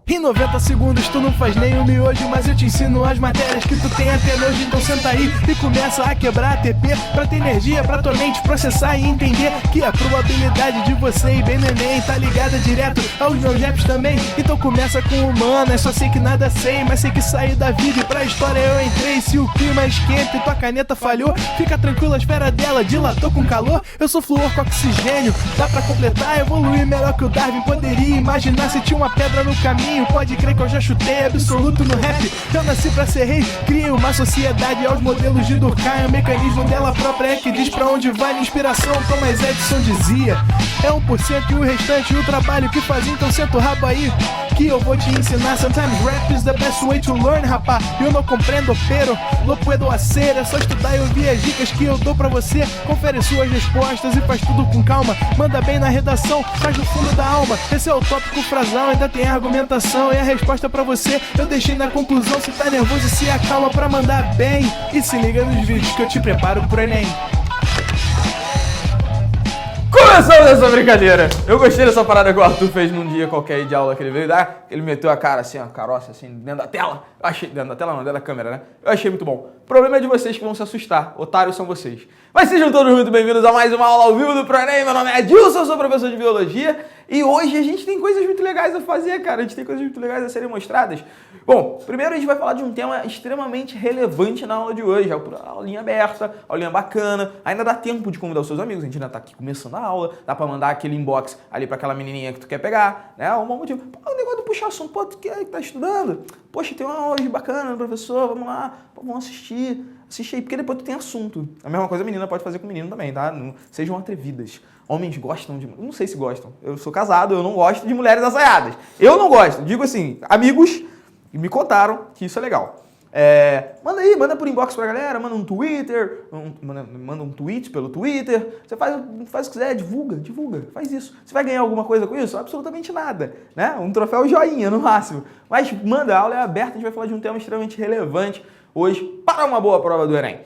Em 90 segundos tu não faz nem um miojo, mas eu te ensino as matérias que tu tem até nojo. Então senta aí e começa a quebrar ATP pra ter energia pra tua mente processar e entender que a probabilidade de você ir bem no Enem tá ligada direto aos meus raps também. Então começa com humanas, só sei que nada sei, mas sei que saí da vida e pra história eu entrei. Se o clima esquenta e tua caneta falhou, fica tranquilo, a espera dela dilatou com calor. Eu sou flúor com oxigênio, dá pra completar, evoluir melhor que o Darwin poderia imaginar se tinha uma pedra no caminho. Pode crer que eu já chutei absoluto no rap. Eu nasci pra ser rei, criei uma sociedade aos modelos de Durkheim. O mecanismo dela própria é que diz pra onde vai minha inspiração. Thomas Edison dizia: é 1% e o restante o trabalho que fazia. Então senta o rabo aí que eu vou te ensinar. Sometimes rap is the best way to learn, rapá. Eu não compreendo, pero não puedo hacer. É só estudar e ouvir as dicas que eu dou pra você. Confere suas respostas e faz tudo com calma. Manda bem na redação, faz no fundo da alma. Esse é o tópico frasal, ainda tem argumentação. E a resposta pra você eu deixei na conclusão. Se tá nervoso, se acalma pra mandar bem. E se liga nos vídeos que eu te preparo pro Enem. Começando essa brincadeira! Eu gostei dessa parada que o Arthur fez num dia qualquer de aula que ele veio dar. Ele meteu a cara assim, a caroça assim, dentro da tela. Eu achei, dentro da tela não, dentro da câmera, né? Eu achei muito bom. O problema é de vocês que vão se assustar. Otários são vocês. Mas sejam todos muito bem-vindos a mais uma aula ao vivo do ProEnem. Meu nome é Edilson, eu sou professor de Biologia. E hoje a gente tem coisas muito legais a fazer, cara. A gente tem coisas muito legais a serem mostradas. Bom, primeiro a gente vai falar de um tema extremamente relevante na aula de hoje. A aulinha aberta, a aulinha bacana. Ainda dá tempo de convidar os seus amigos. A gente ainda tá aqui começando a aula. Dá pra mandar aquele inbox ali pra aquela menininha que tu quer pegar, né? Um bom motivo. Pô, o negócio do puxar assunto. Pô, tu que tá estudando? Poxa, tem uma aula hoje bacana, professor. Vamos lá. Pô, vamos assistir. Assiste aí, porque depois tu tem assunto. A mesma coisa a menina pode fazer com o menino também, tá? Não sejam atrevidas. Homens gostam de... Não sei se gostam. Eu sou casado, eu não gosto de mulheres assanhadas. Eu não gosto. Digo assim, amigos me contaram que isso é legal. Manda aí, manda por inbox pra galera, manda um Twitter, manda um tweet pelo Twitter. Você faz o que quiser, divulga, faz isso. Você vai ganhar alguma coisa com isso? Absolutamente nada, né? Um troféu joinha, no máximo. Mas manda, a aula é aberta, a gente vai falar de um tema extremamente relevante hoje para uma boa prova do Enem.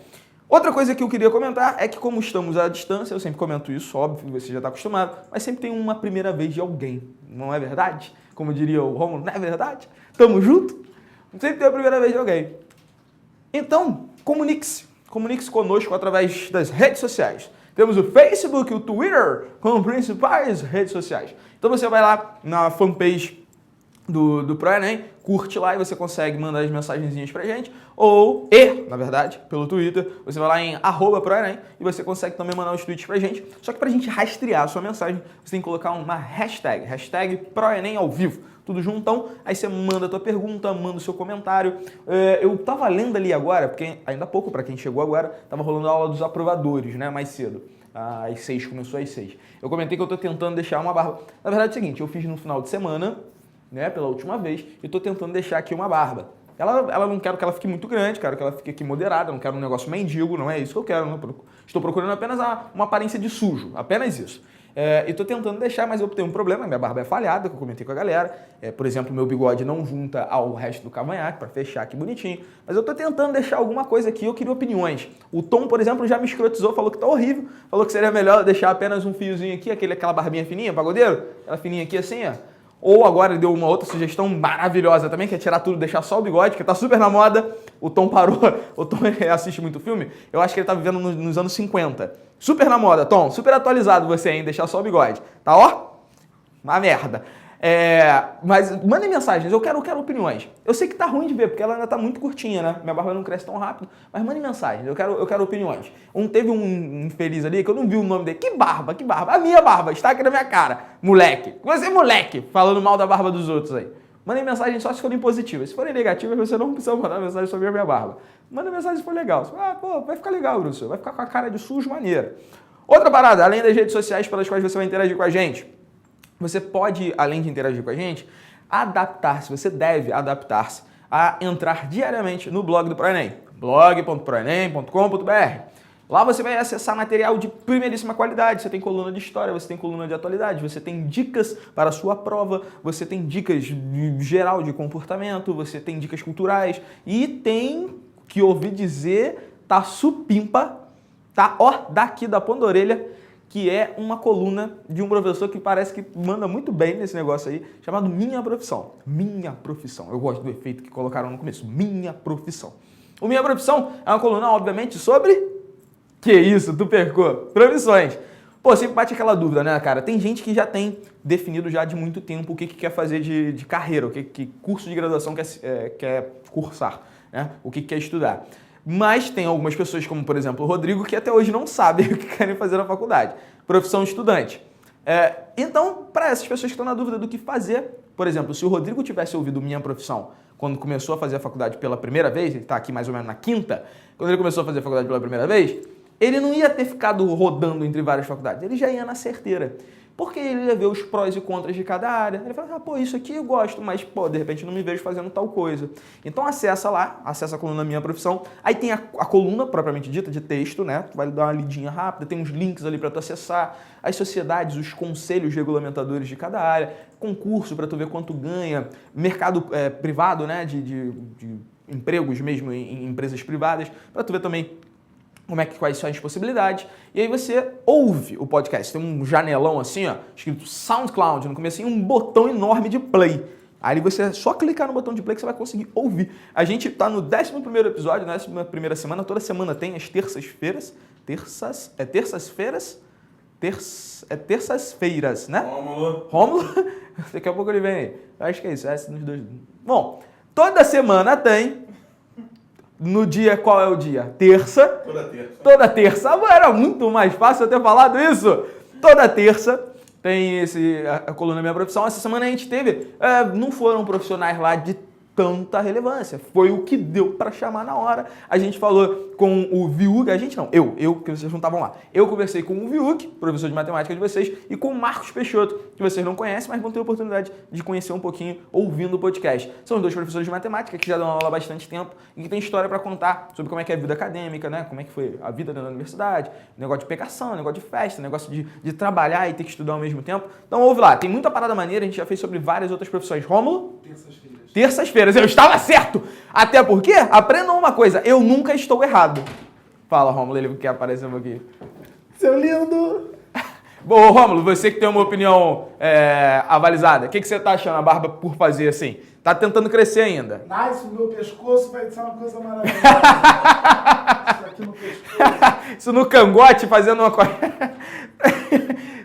Outra coisa que eu queria comentar é que, como estamos à distância, eu sempre comento isso, óbvio, você já está acostumado, mas sempre tem uma primeira vez de alguém, não é verdade? Como diria o Romulo, não é verdade? Tamo junto? Sempre tem a primeira vez de alguém. Então, comunique-se conosco através das redes sociais. Temos o Facebook, o Twitter, como principais redes sociais. Então você vai lá na fanpage do ProEnem, curte lá e você consegue mandar as mensagenzinhas pra gente, na verdade, pelo Twitter, você vai lá em @ProEnem e você consegue também mandar os tweets pra gente, só que pra gente rastrear a sua mensagem, você tem que colocar uma hashtag ProEnem ao vivo, tudo juntão, aí você manda a tua pergunta, manda o seu comentário. Eu tava lendo ali agora, porque ainda há pouco, pra quem chegou agora, tava rolando a aula dos aprovadores, né, mais cedo. Às 6, começou às 6. Eu comentei que eu tô tentando deixar uma barba. Na verdade é o seguinte, eu fiz no final de semana, né, pela última vez, e tô tentando deixar aqui uma barba. Ela não quero que ela fique muito grande, quero que ela fique aqui moderada, não quero um negócio mendigo, não é isso que eu quero. Não. Estou procurando apenas uma aparência de sujo, apenas isso. E tô tentando deixar, mas eu tenho um problema, minha barba é falhada, que eu comentei com a galera. Por exemplo, meu bigode não junta ao resto do cavanhaque, para fechar aqui bonitinho. Mas eu tô tentando deixar alguma coisa aqui, eu queria opiniões. O Tom, por exemplo, já me escrotizou, falou que tá horrível, falou que seria melhor deixar apenas um fiozinho aqui, aquela barbinha fininha, pagodeiro, aquela fininha aqui assim, ó. Ou agora ele deu uma outra sugestão maravilhosa também, que é tirar tudo, deixar só o bigode, que tá super na moda. O Tom parou, o Tom assiste muito filme, eu acho que ele tá vivendo nos anos 50. Super na moda, Tom, super atualizado você, hein, deixar só o bigode. Tá, ó? Uma merda. Mas mandem mensagens, eu quero opiniões. Eu sei que tá ruim de ver, porque ela ainda tá muito curtinha, né? Minha barba não cresce tão rápido, mas mandem mensagens, eu quero opiniões. Teve um infeliz ali, que eu não vi o nome dele. Que barba? A minha barba, está aqui na minha cara. Moleque. Você é moleque, falando mal da barba dos outros aí. Mandem mensagem só se forem positivas. Se forem negativas, você não precisa mandar mensagem sobre a minha barba. Manda mensagem se for legal. Pô, vai ficar legal, Bruno. Vai ficar com a cara de sujo maneira. Outra parada, além das redes sociais pelas quais você vai interagir com a gente, você pode, além de interagir com a gente, adaptar-se, você deve adaptar-se a entrar diariamente no blog do ProEnem, blog.proenem.com.br. Lá você vai acessar material de primeiríssima qualidade, você tem coluna de história, você tem coluna de atualidade, você tem dicas para a sua prova, você tem dicas geral de comportamento, você tem dicas culturais e tem, que ouvi dizer, tá supimpa, tá, ó, daqui da ponta da orelha, que é uma coluna de um professor que parece que manda muito bem nesse negócio aí, chamado Minha Profissão. Minha Profissão. Eu gosto do efeito que colocaram no começo. Minha Profissão. O Minha Profissão é uma coluna, obviamente, sobre... Que isso, tu percou? Profissões. Pô, sempre bate aquela dúvida, né, cara? Tem gente que já tem definido já de muito tempo o que quer fazer de carreira, que curso de graduação quer cursar, né? O que quer estudar. Mas tem algumas pessoas, como por exemplo o Rodrigo, que até hoje não sabem o que querem fazer na faculdade. Profissão estudante. Então, para essas pessoas que estão na dúvida do que fazer, por exemplo, se o Rodrigo tivesse ouvido Minha Profissão quando começou a fazer a faculdade pela primeira vez, ele está aqui mais ou menos na quinta, quando ele começou a fazer a faculdade pela primeira vez, ele não ia ter ficado rodando entre várias faculdades, ele já ia na certeira. Porque ele ia ver os prós e contras de cada área. Ele fala, pô, isso aqui eu gosto, mas, pô, de repente não me vejo fazendo tal coisa. Então acessa lá, acessa a coluna Minha Profissão. Aí tem a coluna, propriamente dita, de texto, né? Tu vai dar uma lidinha rápida, tem uns links ali para tu acessar, as sociedades, os conselhos regulamentadores de cada área, concurso para tu ver quanto ganha, mercado privado, né? De empregos mesmo em empresas privadas, para tu ver também quais são as possibilidades, e aí você ouve o podcast. Tem um janelão assim, ó, escrito SoundCloud, no começo, um botão enorme de play. Aí você é só clicar no botão de play que você vai conseguir ouvir. A gente tá no 11º episódio, 11ª semana, toda semana tem as terças-feiras, terças-feiras, né? Rômulo? Daqui a pouco ele vem aí. Acho que é isso, nos dois. Bom, toda semana tem. No dia, qual é o dia? Terça. Toda terça. Toda terça. Era muito mais fácil eu ter falado isso. Toda terça tem a coluna Minha Profissão. Essa semana a gente teve... não foram profissionais lá de tanta relevância. Foi o que deu para chamar na hora. A gente falou com o Viug, a gente não, eu, que vocês não estavam lá. Eu conversei com o Viug, professor de matemática de vocês, e com o Marcos Peixoto, que vocês não conhecem, mas vão ter a oportunidade de conhecer um pouquinho ouvindo o podcast. São os dois professores de matemática que já dão aula há bastante tempo e que tem história para contar sobre como é que é a vida acadêmica, né? Como é que foi a vida dentro da universidade, negócio de pegação, negócio de festa, negócio de trabalhar e ter que estudar ao mesmo tempo. Então ouve lá, tem muita parada maneira, a gente já fez sobre várias outras profissões. Rômulo? Terças-feiras, eu estava certo! Até porque, aprendam uma coisa, eu nunca estou errado. Fala, Rômulo, ele quer aparecer um pouquinho. Seu lindo! Bom, Rômulo, você que tem uma opinião avalizada, o que você tá achando a barba por fazer assim? Tá tentando crescer ainda? Nice, o meu pescoço vai ser uma coisa maravilhosa. Isso aqui no pescoço. Isso no cangote, fazendo uma coisa...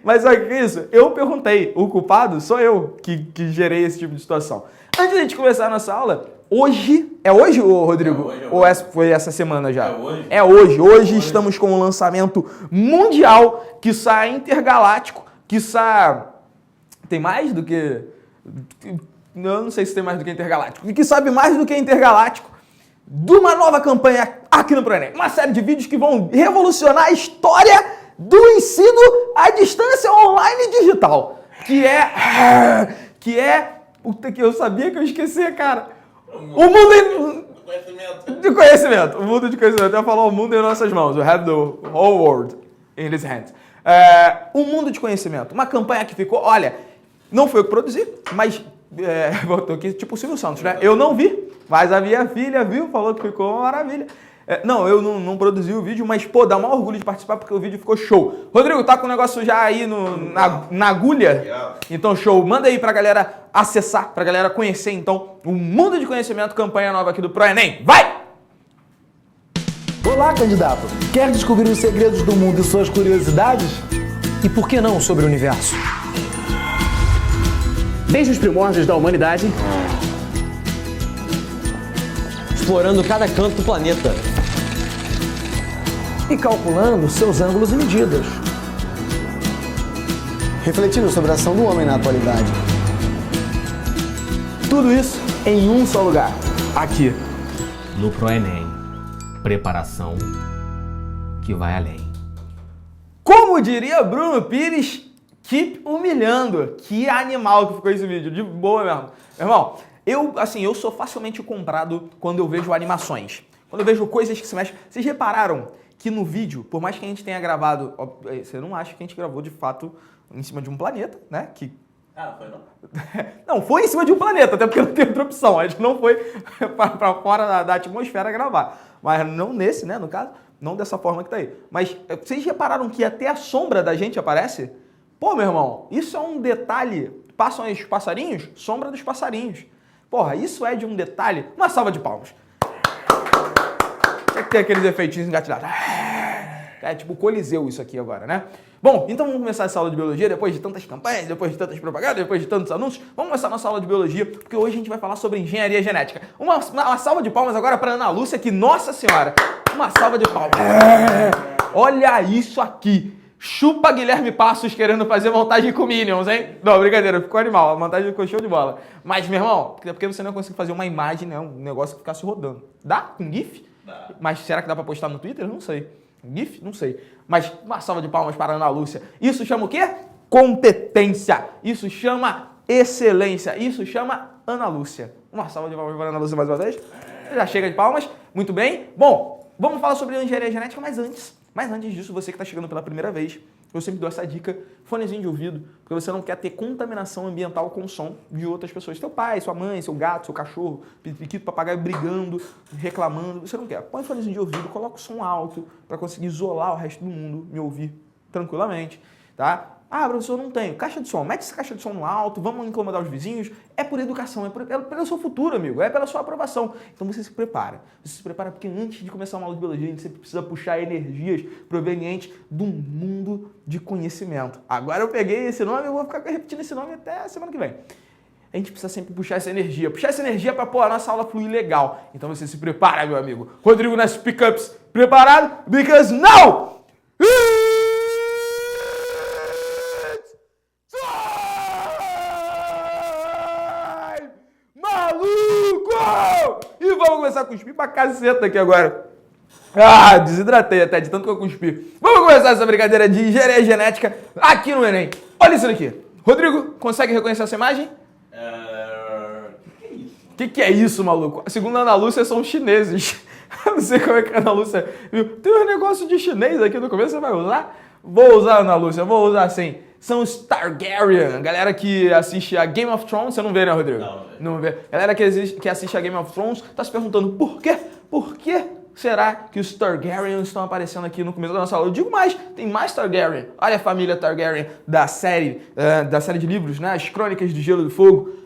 Mas olha que isso, eu perguntei, o culpado sou eu que gerei esse tipo de situação. Antes de a gente começar a nossa aula, hoje, é hoje, Rodrigo? É hoje. Ou foi essa semana já? É hoje. É hoje. Hoje estamos com um lançamento mundial, quiçá intergaláctico, quiçá... Tem mais do que... Eu não sei se tem mais do que intergaláctico. E que sabe mais do que intergaláctico, de uma nova campanha aqui no ProEnem. Uma série de vídeos que vão revolucionar a história do ensino à distância online digital. Que é... Puta que eu sabia que eu esqueci, cara. O mundo de conhecimento. O mundo de conhecimento. Eu falo o mundo em nossas mãos. We have the whole world in his hands. O mundo de conhecimento. Uma campanha que ficou... Olha, não foi eu que produzi, mas... voltou aqui tipo o Silvio Santos, né? Eu não vi, mas a minha filha viu, falou que ficou uma maravilha. Não, eu não produzi o vídeo, mas, pô, dá o maior orgulho de participar porque o vídeo ficou show. Rodrigo, tá com o negócio já aí na agulha? Então, show. Manda aí pra galera acessar, pra galera conhecer, então, o mundo de conhecimento, campanha nova aqui do ProEnem. Vai! Olá, candidato! Quer descobrir os segredos do mundo e suas curiosidades? E por que não sobre o universo? Desde os primórdios da humanidade, explorando cada canto do planeta e calculando seus ângulos e medidas. refletindo sobre a ação do homem na atualidade. Tudo isso em um só lugar, aqui. No ProEnem, preparação que vai além. Como diria Bruno Pires, keep humilhando. Que animal que ficou esse vídeo, de boa mesmo. Meu irmão, eu sou facilmente comprado quando eu vejo animações. Quando eu vejo coisas que se mexem. Vocês repararam que no vídeo, por mais que a gente tenha gravado... Você não acha que a gente gravou de fato em cima de um planeta, né? Que Ah, foi não? Não, foi em cima de um planeta, até porque não tem outra opção. A gente não foi para fora da atmosfera gravar. Mas não nesse, né, no caso, não dessa forma que tá aí. Mas vocês repararam que até a sombra da gente aparece? Pô, meu irmão, isso é um detalhe. Passam aí os passarinhos, sombra dos passarinhos. Porra, isso é de um detalhe. Uma salva de palmas. Tinha que ter aqueles efeitinhos engatilhados. É tipo Coliseu isso aqui agora, né? Bom, então vamos começar essa aula de biologia depois de tantas campanhas, depois de tantas propagandas, depois de tantos anúncios. Vamos começar a nossa aula de biologia, porque hoje a gente vai falar sobre engenharia genética. Uma salva de palmas agora para Ana Lúcia, que, nossa senhora, uma salva de palmas. Olha isso aqui. Chupa Guilherme Passos querendo fazer montagem com Minions, hein? Não, brincadeira, ficou animal. A montagem ficou show de bola. Mas, meu irmão, porque você não consegue fazer uma imagem, né? Um negócio que ficasse rodando. Dá? Com GIF? Dá. Mas será que dá pra postar no Twitter? Não sei. GIF? Não sei. Mas uma salva de palmas para a Ana Lúcia. Isso chama o quê? Competência. Isso chama excelência. Isso chama Ana Lúcia. Uma salva de palmas para a Ana Lúcia mais uma vez. Já chega de palmas. Muito bem. Bom, vamos falar sobre engenharia genética, mas antes disso, você que está chegando pela primeira vez, eu sempre dou essa dica, fonezinho de ouvido, porque você não quer ter contaminação ambiental com o som de outras pessoas. Teu pai, sua mãe, seu gato, seu cachorro, periquito, papagaio brigando, reclamando, você não quer. Põe fonezinho de ouvido, coloca o som alto para conseguir isolar o resto do mundo, me ouvir tranquilamente, tá? Ah, professor, não tenho. Caixa de som. Mete essa caixa de som no alto, vamos incomodar os vizinhos. É por educação, é pelo seu futuro, amigo. É pela sua aprovação. Então você se prepara. Você se prepara porque antes de começar uma aula de biologia, a gente sempre precisa puxar energias provenientes de um mundo de conhecimento. Agora eu peguei esse nome e vou ficar repetindo esse nome até a semana que vem. A gente precisa sempre puxar essa energia. Puxar essa energia para, a nossa aula fluir legal. Então você se prepara, meu amigo. Rodrigo nas pickups. Preparado? Because now! Maluco! E vamos começar a cuspir pra caceta aqui agora. Ah, desidratei até de tanto que eu cuspi. Vamos começar essa brincadeira de engenharia genética aqui no Enem. Olha isso daqui. Rodrigo, consegue reconhecer essa imagem? Que é isso, maluco? Segundo a Ana Lúcia, são chineses. Eu não sei como é que a Ana Lúcia viu. Tem um negócio de chinês aqui no começo, você vai usar? Vou usar, Ana Lúcia, vou usar sim. São os Targaryen, galera que assiste a Game of Thrones, você não vê, né, Rodrigo? Não vê. Galera que assiste a Game of Thrones tá se perguntando por quê? Por que será que os Targaryens estão aparecendo aqui no começo da nossa aula? Eu digo mais, tem mais Targaryen. Olha a família Targaryen da série de livros, né? As Crônicas de Gelo e Fogo.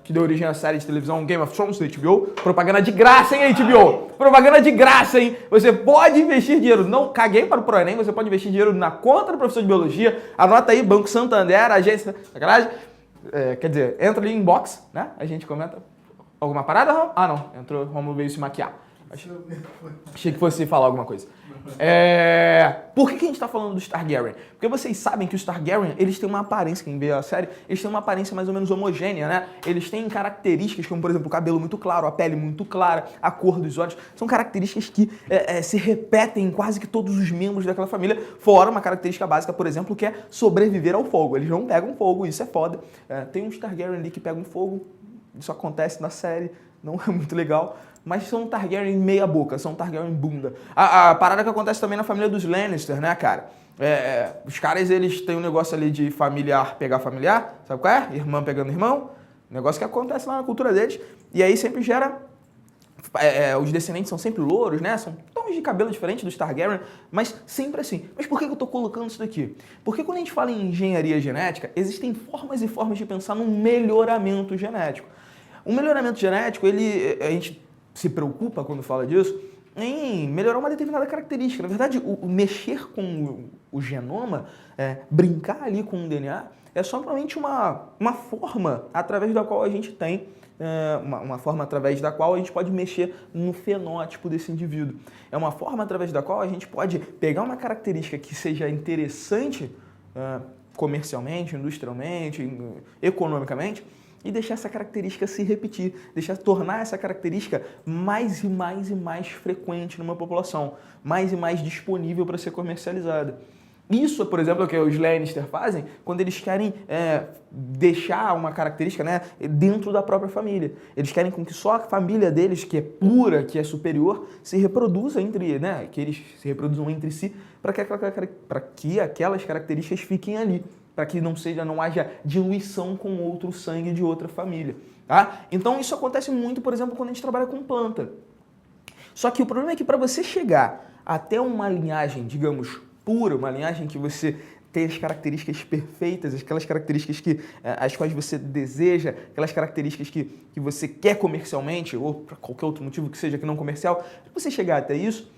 Que deu origem à série de televisão Game of Thrones da HBO. Propaganda de graça, hein, HBO? Propaganda de graça, hein? Você pode investir dinheiro. Não caguei para o ProEnem, você pode investir dinheiro na conta do professor de biologia. Anota aí, Banco Santander, agência... Sacanagem? Quer dizer, entra ali em inbox, né? A gente comenta. Alguma parada, Rom? Ah, não. Entrou, o Romulo veio se maquiar. Achei que fosse falar alguma coisa. Por que a gente tá falando dos Targaryen? Porque vocês sabem que os Targaryen, eles têm uma aparência, quem vê a série, eles têm uma aparência mais ou menos homogênea, né? Eles têm características como, por exemplo, o cabelo muito claro, a pele muito clara, a cor dos olhos. São características que se repetem em quase que todos os membros daquela família, fora uma característica básica, por exemplo, que é sobreviver ao fogo. Eles não pegam fogo, isso é foda. Tem uns Targaryen ali que pegam fogo, isso acontece na série, não é muito legal. Mas são Targaryen meia boca, são Targaryen bunda. A parada que acontece também na família dos Lannister, né, cara? Os caras, eles têm um negócio ali de familiar pegar familiar, sabe qual é? Irmã pegando irmão. Negócio que acontece lá na cultura deles. E aí sempre gera... os descendentes são sempre louros, né? São tons de cabelo diferentes dos Targaryen, mas sempre assim. Mas por que eu tô colocando isso daqui? Porque quando a gente fala em engenharia genética, existem formas e formas de pensar num melhoramento genético. Um melhoramento genético, a gente se preocupa quando fala disso, em melhorar uma determinada característica. Na verdade, o mexer com o genoma, brincar ali com o DNA, é somente uma forma através da qual a gente tem, uma forma através da qual a gente pode mexer no fenótipo desse indivíduo. É uma forma através da qual a gente pode pegar uma característica que seja interessante comercialmente, industrialmente, economicamente, e deixar essa característica se repetir, tornar essa característica mais e mais e mais frequente numa população, mais e mais disponível para ser comercializada. Isso, por exemplo, é o que os Lannister fazem quando eles querem deixar uma característica, né, dentro da própria família. Eles querem com que só a família deles, que é pura, que é superior, se reproduza que eles se reproduzam entre si para que aquelas características fiquem ali. para que não haja diluição com outro sangue de outra família. Tá? Então isso acontece muito, por exemplo, quando a gente trabalha com planta. Só que o problema é que para você chegar até uma linhagem, digamos, pura, uma linhagem que você tem as características perfeitas, aquelas características as quais você deseja, aquelas características que você quer comercialmente, ou por qualquer outro motivo que seja que não comercial, para você chegar até isso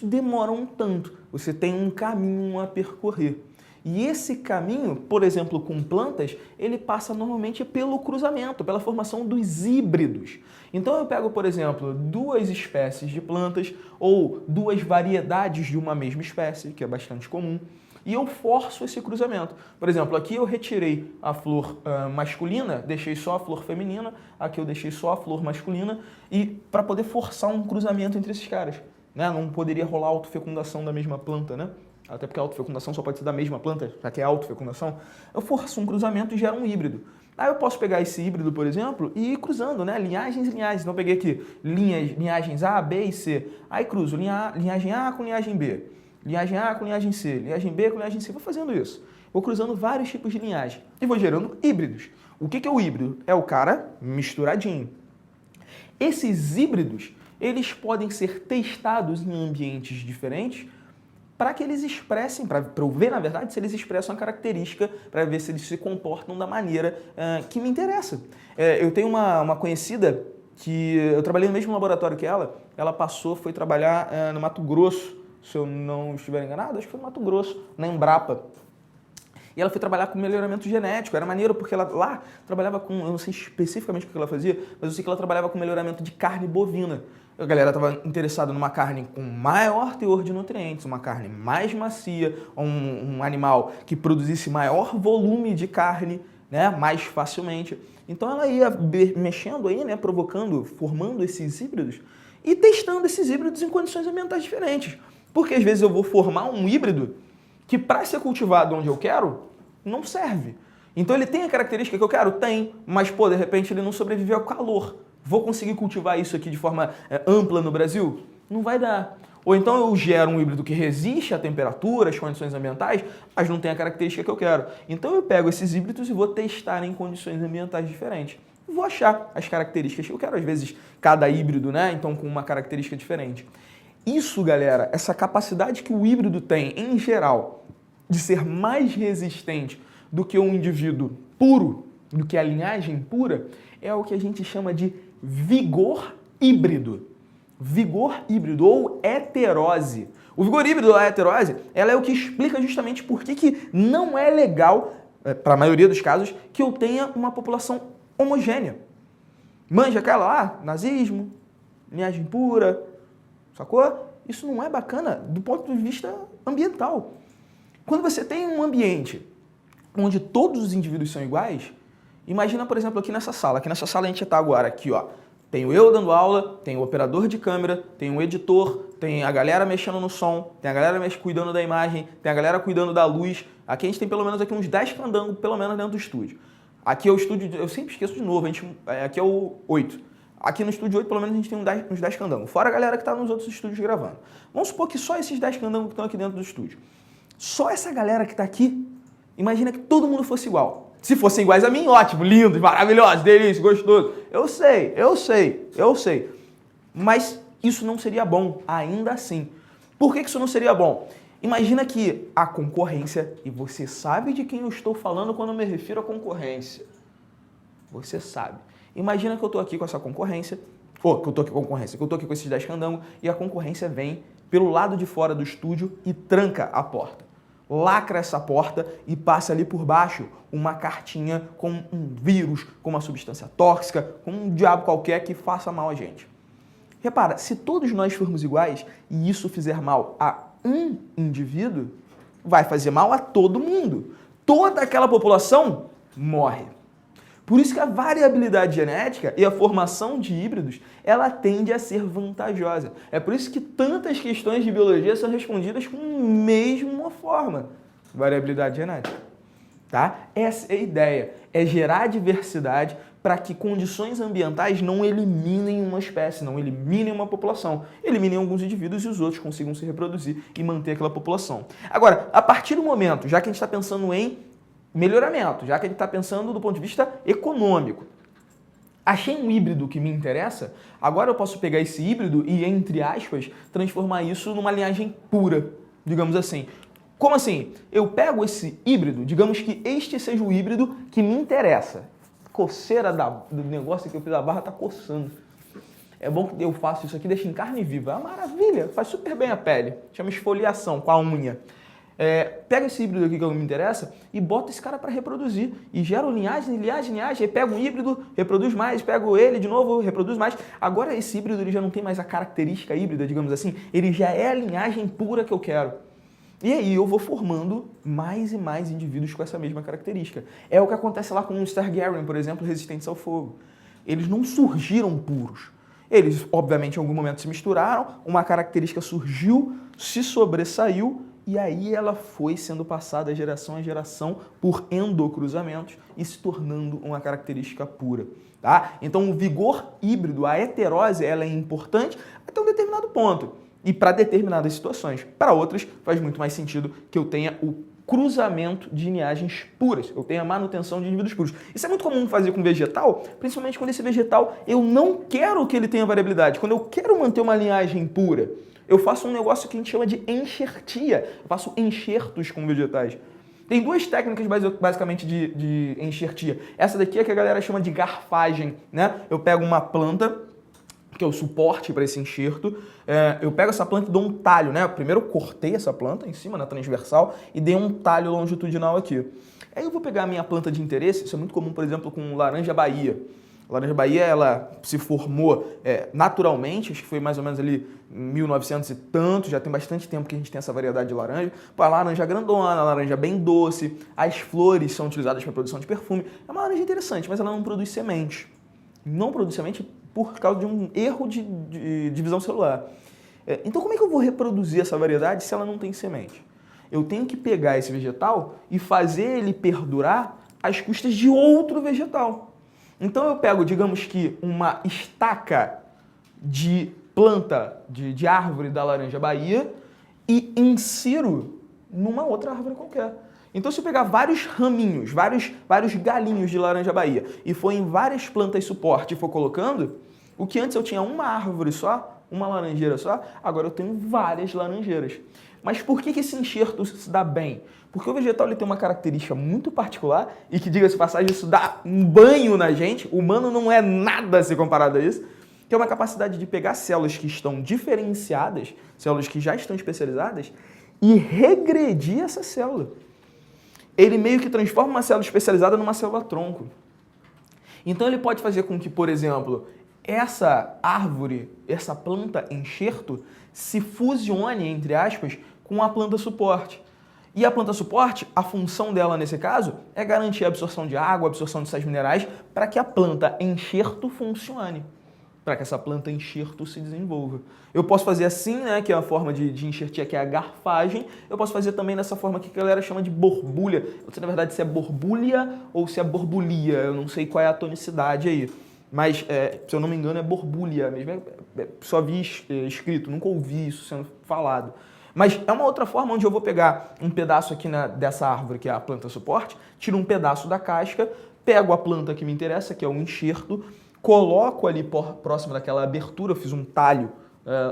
demora um tanto. Você tem um caminho a percorrer. E esse caminho, por exemplo, com plantas, ele passa normalmente pelo cruzamento, pela formação dos híbridos. Então eu pego, por exemplo, 2 espécies de plantas ou 2 variedades de uma mesma espécie, que é bastante comum, e eu forço esse cruzamento. Por exemplo, aqui eu retirei a flor masculina, deixei só a flor feminina, aqui eu deixei só a flor masculina, e para poder forçar um cruzamento entre esses caras. Né? Não poderia rolar autofecundação da mesma planta, né? Até porque a autofecundação só pode ser da mesma planta, já que é autofecundação. Eu forço um cruzamento e gero um híbrido. Aí eu posso pegar esse híbrido, por exemplo, e ir cruzando, né? Linhagens e linhagens. Então eu peguei aqui linhagens A, B e C. Aí cruzo linhagem A com linhagem B. Linhagem A com linhagem C. Linhagem B com linhagem C. Vou fazendo isso. Vou cruzando vários tipos de linhagem. E vou gerando híbridos. O que é o híbrido? É o cara misturadinho. Esses híbridos, eles podem ser testados em ambientes diferentes para que eles expressem, para eu ver, na verdade, se eles expressam a característica, para ver se eles se comportam da maneira que me interessa. Eu tenho uma conhecida que eu trabalhei no mesmo laboratório que ela foi trabalhar no Mato Grosso, se eu não estiver enganado, acho que foi no Mato Grosso, na Embrapa. E ela foi trabalhar com melhoramento genético. Era maneiro porque ela lá trabalhava com, eu não sei especificamente o que ela fazia, mas eu sei que ela trabalhava com melhoramento de carne bovina. A galera estava interessada numa carne com maior teor de nutrientes, uma carne mais macia, um animal que produzisse maior volume de carne, né, mais facilmente. Então ela ia mexendo aí, né, provocando, formando esses híbridos e testando esses híbridos em condições ambientais diferentes. Porque às vezes eu vou formar um híbrido que para ser cultivado onde eu quero, não serve. Então ele tem a característica que eu quero? Tem, mas pô, de repente ele não sobrevive ao calor. Vou conseguir cultivar isso aqui de forma ampla no Brasil? Não vai dar. Ou então eu gero um híbrido que resiste à temperatura, às condições ambientais, mas não tem a característica que eu quero. Então eu pego esses híbridos e vou testar em condições ambientais diferentes. Vou achar as características que eu quero. Às vezes, cada híbrido, né? Então com uma característica diferente. Isso, galera, essa capacidade que o híbrido tem, em geral, de ser mais resistente do que um indivíduo puro, do que a linhagem pura, é o que a gente chama de vigor híbrido. Vigor híbrido ou heterose. O vigor híbrido ou a heterose, ela é o que explica justamente por que não é legal, para a maioria dos casos, que eu tenha uma população homogênea. Manja aquela lá, nazismo, linhagem pura, sacou? Isso não é bacana do ponto de vista ambiental. Quando você tem um ambiente onde todos os indivíduos são iguais, imagina, por exemplo, aqui nessa sala. Aqui nessa sala a gente está agora, aqui, ó. Tenho eu dando aula, tem o operador de câmera, tem o editor, tem a galera mexendo no som, tem a galera cuidando da imagem, tem a galera cuidando da luz. Aqui a gente tem pelo menos aqui uns 10 candangos, pelo menos dentro do estúdio. Aqui é o estúdio, eu sempre esqueço de novo, aqui é o 8. Aqui no estúdio 8, pelo menos, a gente tem uns 10 candangos. Fora a galera que está nos outros estúdios gravando. Vamos supor que só esses 10 candangos que estão aqui dentro do estúdio. Só essa galera que está aqui, imagina que todo mundo fosse igual. Se fossem iguais a mim, ótimo, lindos, maravilhosos, delícia, gostoso. Eu sei. Mas isso não seria bom, ainda assim. Por que isso não seria bom? Imagina que a concorrência, e você sabe de quem eu estou falando quando eu me refiro à concorrência. Você sabe. Imagina que eu estou aqui com essa concorrência, que eu estou aqui com esses 10 candangos, e a concorrência vem pelo lado de fora do estúdio e tranca a porta. Lacra essa porta e passa ali por baixo uma cartinha com um vírus, com uma substância tóxica, com um diabo qualquer que faça mal a gente. Repara, se todos nós formos iguais e isso fizer mal a um indivíduo, vai fazer mal a todo mundo. Toda aquela população morre. Por isso que a variabilidade genética e a formação de híbridos, ela tende a ser vantajosa. É por isso que tantas questões de biologia são respondidas com a mesma forma. Variabilidade genética. Tá? Essa é a ideia. É gerar diversidade para que condições ambientais não eliminem uma espécie, não eliminem uma população. Eliminem alguns indivíduos e os outros consigam se reproduzir e manter aquela população. Agora, a partir do momento, já que a gente está pensando em melhoramento, já que ele está pensando do ponto de vista econômico. Achei um híbrido que me interessa, agora eu posso pegar esse híbrido e, entre aspas, transformar isso numa linhagem pura, digamos assim. Como assim? Eu pego esse híbrido, digamos que este seja o híbrido que me interessa. Coceira do negócio que eu fiz a barra tá coçando. É bom que eu faço isso aqui, deixo em carne viva. É uma maravilha, faz super bem a pele. Chama esfoliação com a unha. Pega esse híbrido aqui que me interessa e bota esse cara para reproduzir. E gera linhagem, aí pega um híbrido, reproduz mais, pego ele de novo, reproduz mais. Agora esse híbrido ele já não tem mais a característica híbrida, digamos assim, ele já é a linhagem pura que eu quero. E aí eu vou formando mais e mais indivíduos com essa mesma característica. É o que acontece lá com os Targaryen, por exemplo, resistentes ao fogo. Eles não surgiram puros. Eles, obviamente, em algum momento se misturaram, uma característica surgiu, se sobressaiu, e aí ela foi sendo passada geração a geração por endocruzamentos e se tornando uma característica pura. Tá? Então o vigor híbrido, a heterose, ela é importante até um determinado ponto. E para determinadas situações. Para outras, faz muito mais sentido que eu tenha o cruzamento de linhagens puras. Eu tenho a manutenção de indivíduos puros. Isso é muito comum fazer com vegetal, principalmente quando esse vegetal eu não quero que ele tenha variabilidade. Quando eu quero manter uma linhagem pura, eu faço um negócio que a gente chama de enxertia. Eu faço enxertos com vegetais. Tem duas técnicas basicamente de enxertia. Essa daqui é que a galera chama de garfagem, né? Eu pego uma planta, que é o suporte para esse enxerto, eu pego essa planta e dou um talho, né? Primeiro eu cortei essa planta em cima, na transversal, e dei um talho longitudinal aqui. Aí eu vou pegar a minha planta de interesse, isso é muito comum, por exemplo, com laranja Bahia. A laranja Bahia, ela se formou naturalmente, acho que foi mais ou menos ali em 1900 e tanto, já tem bastante tempo que a gente tem essa variedade de laranja. Pô, a laranja grandona, a laranja bem doce, as flores são utilizadas para produção de perfume. É uma laranja interessante, mas ela não produz semente. Não produz semente por causa de um erro de divisão celular. Então como é que eu vou reproduzir essa variedade se ela não tem semente? Eu tenho que pegar esse vegetal e fazer ele perdurar às custas de outro vegetal. Então eu pego, digamos que, uma estaca de planta, de árvore da laranja Bahia e insiro numa outra árvore qualquer. Então se eu pegar vários raminhos, vários galinhos de laranja Bahia e for em várias plantas suporte e for colocando, o que antes eu tinha uma árvore só, uma laranjeira só, agora eu tenho várias laranjeiras. Mas por que esse enxerto se dá bem? Porque o vegetal ele tem uma característica muito particular e que, diga-se de passagem, isso dá um banho na gente, o humano não é nada se comparado a isso, que é uma capacidade de pegar células que estão diferenciadas, células que já estão especializadas, e regredir essa célula. Ele meio que transforma uma célula especializada numa célula-tronco. Então ele pode fazer com que, por exemplo, essa árvore, essa planta enxerto, se fusione, entre aspas, com a planta suporte. E a planta suporte, a função dela nesse caso, é garantir a absorção de água, a absorção de sais minerais, para que a planta enxerto funcione, para que essa planta enxerto se desenvolva. Eu posso fazer assim, né, que é a forma de enxertia, que é a garfagem. Eu posso fazer também dessa forma aqui que a galera chama de borbulha. Eu não sei, na verdade, se é borbulha ou se é borbulia. Eu não sei qual é a tonicidade aí. Mas, se eu não me engano, é borbulha mesmo. Só vi escrito, nunca ouvi isso sendo falado. Mas é uma outra forma onde eu vou pegar um pedaço aqui dessa árvore, que é a planta suporte, tiro um pedaço da casca, pego a planta que me interessa, que é o enxerto, coloco ali próximo daquela abertura, eu fiz um talho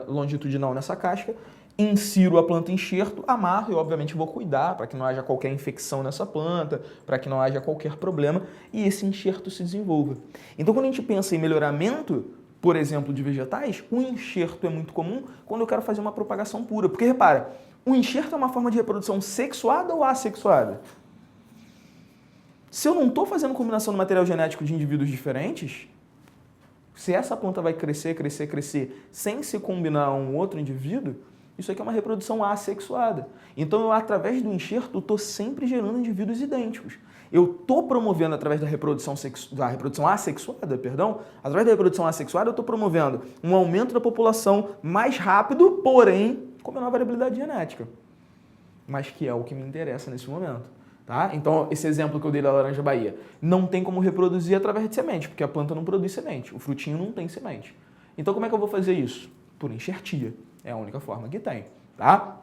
longitudinal nessa casca, insiro a planta enxerto, amarro e obviamente vou cuidar para que não haja qualquer infecção nessa planta, para que não haja qualquer problema e esse enxerto se desenvolva. Então quando a gente pensa em melhoramento, por exemplo, de vegetais, o enxerto é muito comum quando eu quero fazer uma propagação pura. Porque repara, o enxerto é uma forma de reprodução sexuada ou assexuada? Se eu não estou fazendo combinação do material genético de indivíduos diferentes, se essa planta vai crescer, crescer, crescer sem se combinar a um outro indivíduo, isso aqui é uma reprodução assexuada. Então eu, através do enxerto, estou sempre gerando indivíduos idênticos. Eu estou promovendo, através da reprodução assexuada, através da reprodução assexuada, eu estou promovendo um aumento da população mais rápido, porém, com menor variabilidade genética. Mas que é o que me interessa nesse momento. Tá? Então, esse exemplo que eu dei da laranja Bahia, não tem como reproduzir através de semente, porque a planta não produz semente, o frutinho não tem semente. Então, como é que eu vou fazer isso? Por enxertia. É a única forma que tem. Tá?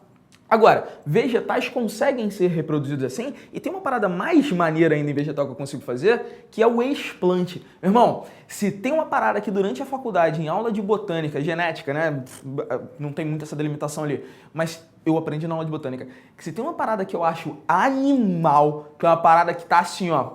Agora, vegetais conseguem ser reproduzidos assim, e tem uma parada mais maneira ainda em vegetal que eu consigo fazer, que é o explante. Meu irmão, se tem uma parada que durante a faculdade, em aula de botânica, genética, né, não tem muita essa delimitação ali, mas eu aprendi na aula de botânica, que se tem uma parada que eu acho animal, que é uma parada que tá assim, ó,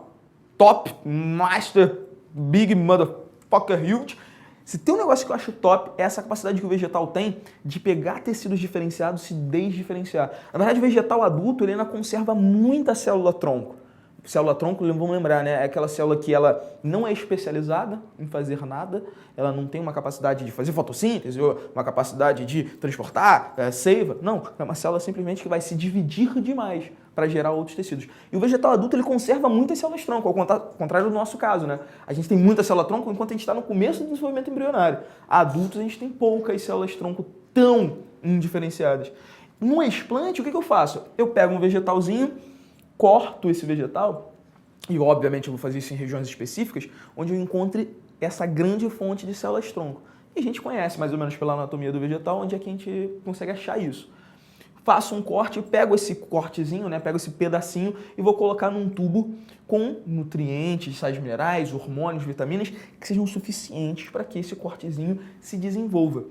top, master, big motherfucker huge, se tem um negócio que eu acho top, é essa capacidade que o vegetal tem de pegar tecidos diferenciados e se desdiferenciar. Na verdade, o vegetal adulto ele ainda conserva muita célula-tronco. Célula-tronco, vamos lembrar, né? É aquela célula que ela não é especializada em fazer nada, ela não tem uma capacidade de fazer fotossíntese ou uma capacidade de transportar, seiva. Não, é uma célula simplesmente que vai se dividir demais para gerar outros tecidos. E o vegetal adulto ele conserva muitas células-tronco, ao contrário do nosso caso, né? A gente tem muita célula-tronco enquanto a gente está no começo do desenvolvimento embrionário. Adultos a gente tem poucas células-tronco tão indiferenciadas. No explante, o que eu faço? Eu pego um vegetalzinho, corto esse vegetal, e obviamente eu vou fazer isso em regiões específicas, onde eu encontre essa grande fonte de células-tronco. E a gente conhece mais ou menos pela anatomia do vegetal onde é que a gente consegue achar isso. Faço um corte, pego esse cortezinho, né, pego esse pedacinho e vou colocar num tubo com nutrientes, sais minerais, hormônios, vitaminas que sejam suficientes para que esse cortezinho se desenvolva.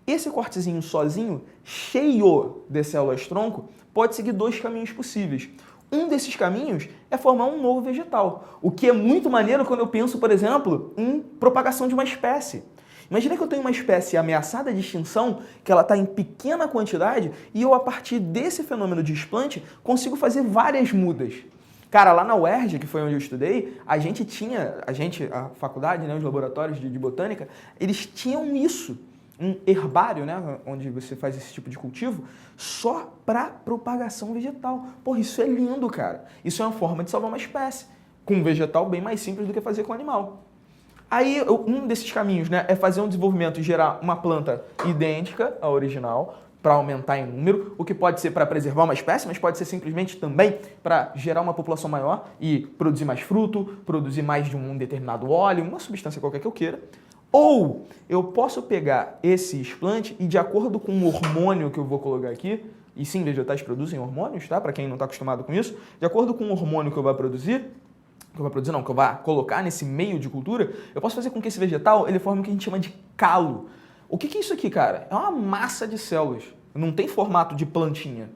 Esse cortezinho sozinho, cheio de células-tronco, pode seguir dois caminhos possíveis. Um desses caminhos é formar um novo vegetal, o que é muito maneiro quando eu penso, por exemplo, em propagação de uma espécie. Imagina que eu tenho uma espécie ameaçada de extinção, que ela está em pequena quantidade, e eu, a partir desse fenômeno de explante, consigo fazer várias mudas. Cara, lá na UERJ, que foi onde eu estudei, a faculdade, né, os laboratórios de botânica, eles tinham isso. Um herbário, né, onde você faz esse tipo de cultivo, só para propagação vegetal. Porra, isso é lindo, cara. Isso é uma forma de salvar uma espécie, com um vegetal bem mais simples do que fazer com animal. Aí, um desses caminhos, né, é fazer um desenvolvimento e gerar uma planta idêntica à original, para aumentar em número, o que pode ser para preservar uma espécie, mas pode ser simplesmente também para gerar uma população maior e produzir mais fruto, produzir mais de um determinado óleo, uma substância qualquer que eu queira. Ou eu posso pegar esse explante e, de acordo com o hormônio que eu vou colocar aqui, e sim, vegetais produzem hormônios, tá? Para quem não está acostumado com isso, de acordo com o hormônio que eu vou colocar nesse meio de cultura, eu posso fazer com que esse vegetal ele forme o que a gente chama de calo. O que é isso aqui, cara? É uma massa de células. Não tem formato de plantinha.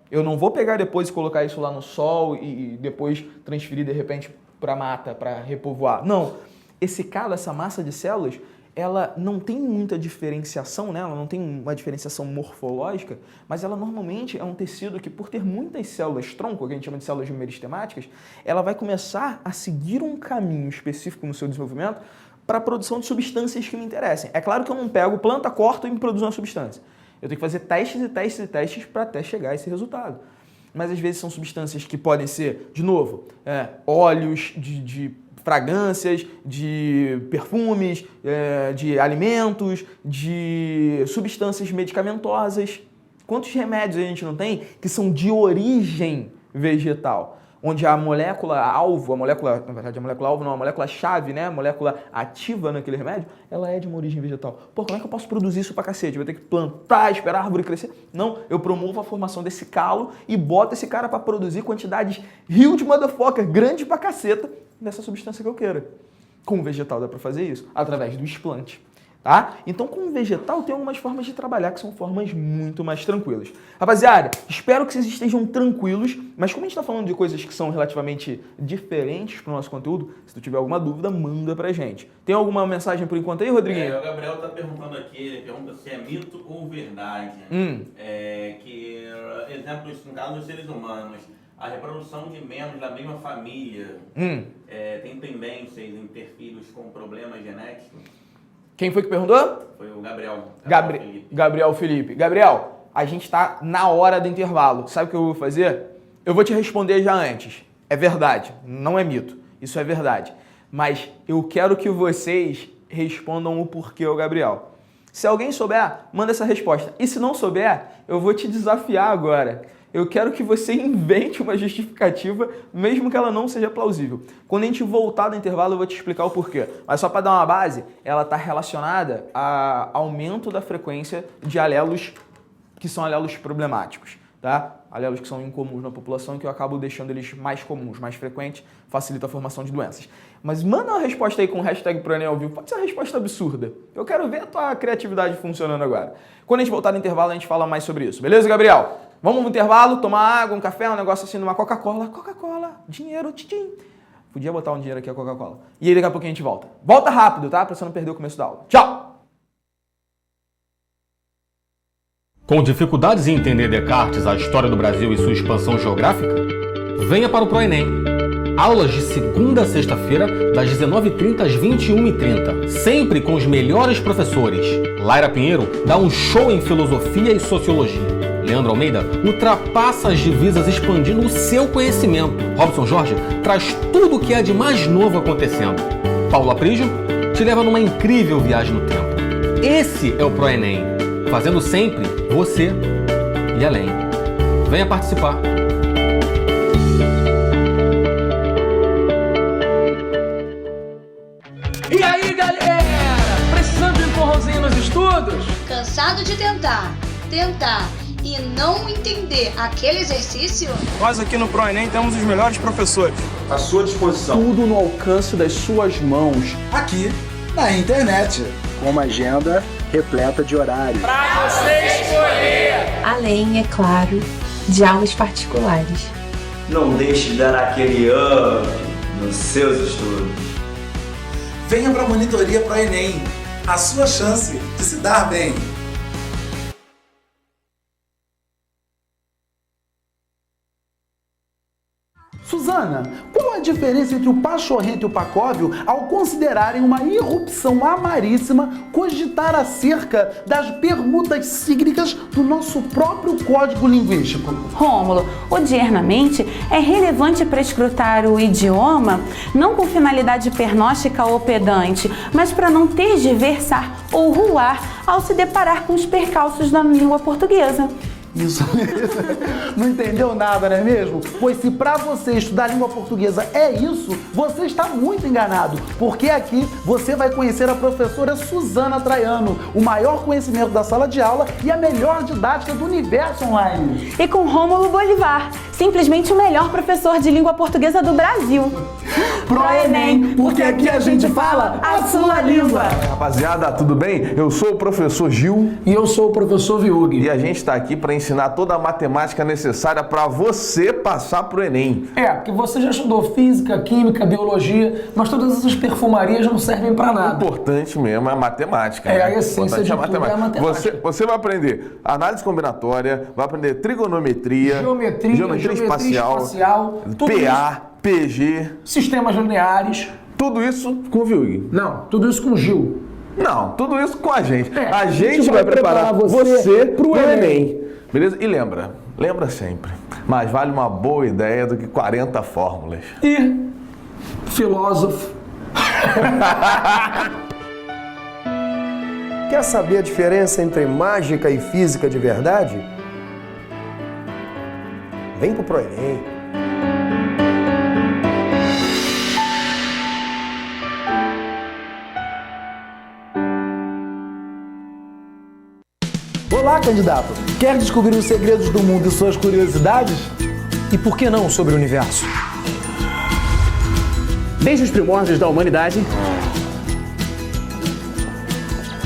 Eu não vou pegar depois e colocar isso lá no sol e depois transferir, de repente, para a mata, para repovoar. Não. Esse calo, essa massa de células, ela não tem muita diferenciação, né? Ela não tem uma diferenciação morfológica, mas ela normalmente é um tecido que, por ter muitas células-tronco, que a gente chama de células meristemáticas, ela vai começar a seguir um caminho específico no seu desenvolvimento para a produção de substâncias que me interessem. É claro que eu não pego planta, corto e me produzo uma substância. Eu tenho que fazer testes e testes e testes para até chegar a esse resultado. Mas às vezes são substâncias que podem ser, de novo, óleos de fragrâncias, de perfumes, de alimentos, de substâncias medicamentosas. Quantos remédios a gente não tem que são de origem vegetal? Onde a molécula-alvo, na verdade a molécula-alvo não, a molécula-chave, né, a molécula ativa naquele remédio, ela é de uma origem vegetal. Pô, como é que eu posso produzir isso pra cacete? Vou ter que plantar, esperar a árvore crescer? Não, eu promovo a formação desse calo e boto esse cara pra produzir quantidades huge motherfucker, grande pra caceta, dessa substância que eu queira. Com o vegetal dá pra fazer isso, através do explante. Tá? Então, com o vegetal, tem algumas formas de trabalhar que são formas muito mais tranquilas. Rapaziada, espero que vocês estejam tranquilos, mas como a gente está falando de coisas que são relativamente diferentes para o nosso conteúdo, se tu tiver alguma dúvida, manda pra gente. Tem alguma mensagem por enquanto aí, Rodriguinho? O Gabriel tá perguntando aqui, ele pergunta se é mito ou verdade. Que, exemplos, no caso dos seres humanos, a reprodução de membros da mesma família tem tendências em ter filhos com problemas genéticos? Quem foi que perguntou? Foi o Gabriel. Gabriel Felipe. Gabriel, a gente tá na hora do intervalo. Sabe o que eu vou fazer? Eu vou te responder já antes. É verdade, não é mito. Isso é verdade. Mas eu quero que vocês respondam o porquê ao Gabriel. Se alguém souber, manda essa resposta. E se não souber, eu vou te desafiar agora. Eu quero que você invente uma justificativa, mesmo que ela não seja plausível. Quando a gente voltar do intervalo, eu vou te explicar o porquê. Mas só para dar uma base, ela está relacionada a aumento da frequência de alelos que são alelos problemáticos. tá? Alelos que são incomuns na população, que eu acabo deixando eles mais comuns, mais frequentes, facilita a formação de doenças. Mas manda uma resposta aí com o hashtag ProEnem ao vivo, pode ser uma resposta absurda. Eu quero ver a tua criatividade funcionando agora. Quando a gente voltar no intervalo, a gente fala mais sobre isso, beleza, Gabriel? Vamos no intervalo, tomar água, um café, um negócio assim, numa Coca-Cola. Coca-Cola, dinheiro, tchim. Podia botar um dinheiro aqui a Coca-Cola. E aí daqui a pouco a gente volta. Volta rápido, tá? Pra você não perder o começo da aula. Tchau! Com dificuldades em entender Descartes, a história do Brasil e sua expansão geográfica? Venha para o ProEnem. Aulas de segunda a sexta-feira, das 19h30 às 21h30. Sempre com os melhores professores. Laira Pinheiro dá um show em filosofia e sociologia. Leandro Almeida ultrapassa as divisas expandindo o seu conhecimento. Robson Jorge traz tudo o que há de mais novo acontecendo. Paulo Aprígio te leva numa incrível viagem no tempo. Esse é o ProEnem, fazendo sempre você e além. Venha participar. E aí, galera? Precisando de um empurrãozinho nos estudos? Cansado de tentar e não entender aquele exercício? Nós aqui no ProEnem temos os melhores professores. À sua disposição. Tudo no alcance das suas mãos. Aqui, na internet. Com uma agenda repleta de horários. Pra você escolher! Além, é claro, de aulas particulares. Não deixe de dar aquele up nos seus estudos. Venha para a monitoria ProEnem. A sua chance de se dar bem. Suzana, qual a diferença entre o pachorrento e o pacóvio ao considerarem uma irrupção amaríssima cogitar acerca das permutas sígnicas do nosso próprio código linguístico? Rômulo, o diernamente é relevante para escrutar o idioma, não com finalidade pernóstica ou pedante, mas para não tergiversar ou ruar ao se deparar com os percalços da língua portuguesa. Isso mesmo. Não entendeu nada, não é mesmo? Pois se para você estudar língua portuguesa é isso, você está muito enganado, porque aqui você vai conhecer a professora Suzana Traiano, o maior conhecimento da sala de aula e a melhor didática do universo online. E com Rômulo Bolivar, simplesmente o melhor professor de língua portuguesa do Brasil. ProEnem, porque aqui a gente fala a sua língua. Rapaziada, tudo bem? Eu sou o professor Gil. E eu sou o professor Viug. E a gente está aqui para ensinar toda a matemática necessária para você passar pro Enem. Porque você já estudou física, química, biologia, mas todas essas perfumarias não servem para O nada. importante mesmo é a matemática. A essência de tudo é a matemática. Você vai aprender análise combinatória, vai aprender trigonometria, geometria espacial, tudo PA, PG. Sistemas lineares. Tudo isso com o Viug. Não, tudo isso com o Gil. Não, tudo isso com a gente. A gente gente vai vai preparar você você pro pro Enem. Enem. Beleza? E lembra sempre, mais vale uma boa ideia do que 40 fórmulas. E filósofo. Quer saber a diferença entre mágica e física de verdade? Vem pro ProEnem. Olá, candidato. Quer descobrir os segredos do mundo e suas curiosidades? E por que não sobre o universo? Desde os primórdios da humanidade,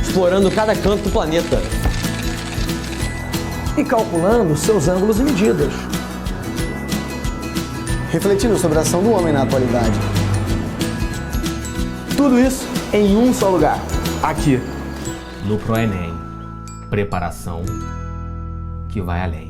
Explorando cada canto do planeta. E calculando seus ângulos e medidas. Refletindo sobre a ação do homem na atualidade. Tudo isso em um só lugar, aqui. No ProEnem. Preparação que vai além.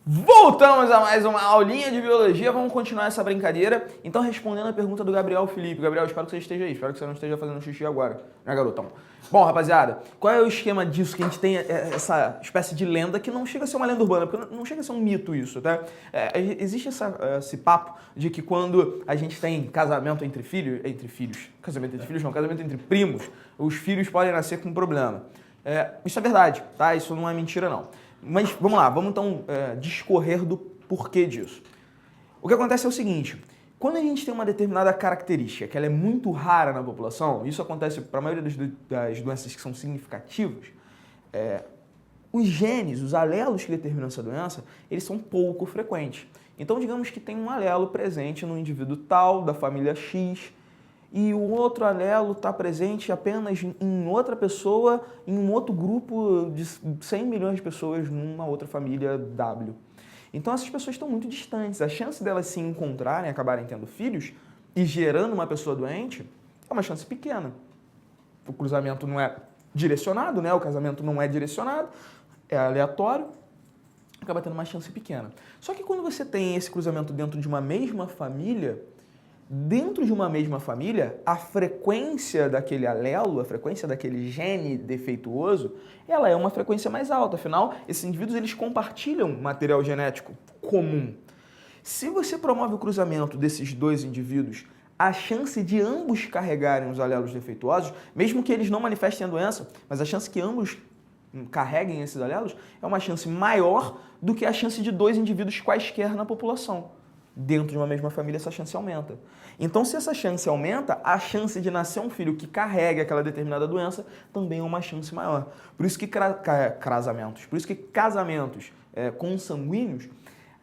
Voltamos a mais uma aulinha de biologia, vamos continuar essa brincadeira. Então, respondendo a pergunta do Gabriel Felipe. Gabriel, espero que você esteja aí, espero que você não esteja fazendo xixi agora, né, garotão? Bom, rapaziada, qual é o esquema disso? Que a gente tem essa espécie de lenda que não chega a ser uma lenda urbana, porque não chega a ser um mito isso, tá? Existe esse papo de que quando a gente tem casamento entre filhos, casamento entre primos, os filhos podem nascer com um problema. Isso é verdade, tá? Isso não é mentira, não. Mas vamos lá, vamos então discorrer do porquê disso. O que acontece é o seguinte, quando a gente tem uma determinada característica que ela é muito rara na população, isso acontece para a maioria das doenças que são significativas, os genes, os alelos que determinam essa doença, eles são pouco frequentes. Então, digamos que tem um alelo presente no indivíduo tal, da família X, e o outro alelo está presente apenas em outra pessoa, em um outro grupo de 100 milhões de pessoas numa outra família W. Então essas pessoas estão muito distantes. A chance delas se encontrarem, acabarem tendo filhos e gerando uma pessoa doente é uma chance pequena. O cruzamento não é direcionado, né? O casamento não é direcionado, é aleatório, acaba tendo uma chance pequena. Só que quando você tem esse cruzamento dentro de uma mesma família, a frequência daquele alelo, a frequência daquele gene defeituoso, ela é uma frequência mais alta. Afinal, esses indivíduos eles compartilham material genético comum. Se você promove o cruzamento desses dois indivíduos, a chance de ambos carregarem os alelos defeituosos, mesmo que eles não manifestem a doença, mas a chance que ambos carreguem esses alelos é uma chance maior do que a chance de dois indivíduos quaisquer na população. Dentro de uma mesma família, essa chance aumenta. Então, se essa chance aumenta, a chance de nascer um filho que carregue aquela determinada doença também é uma chance maior. Por isso que casamentos consanguíneos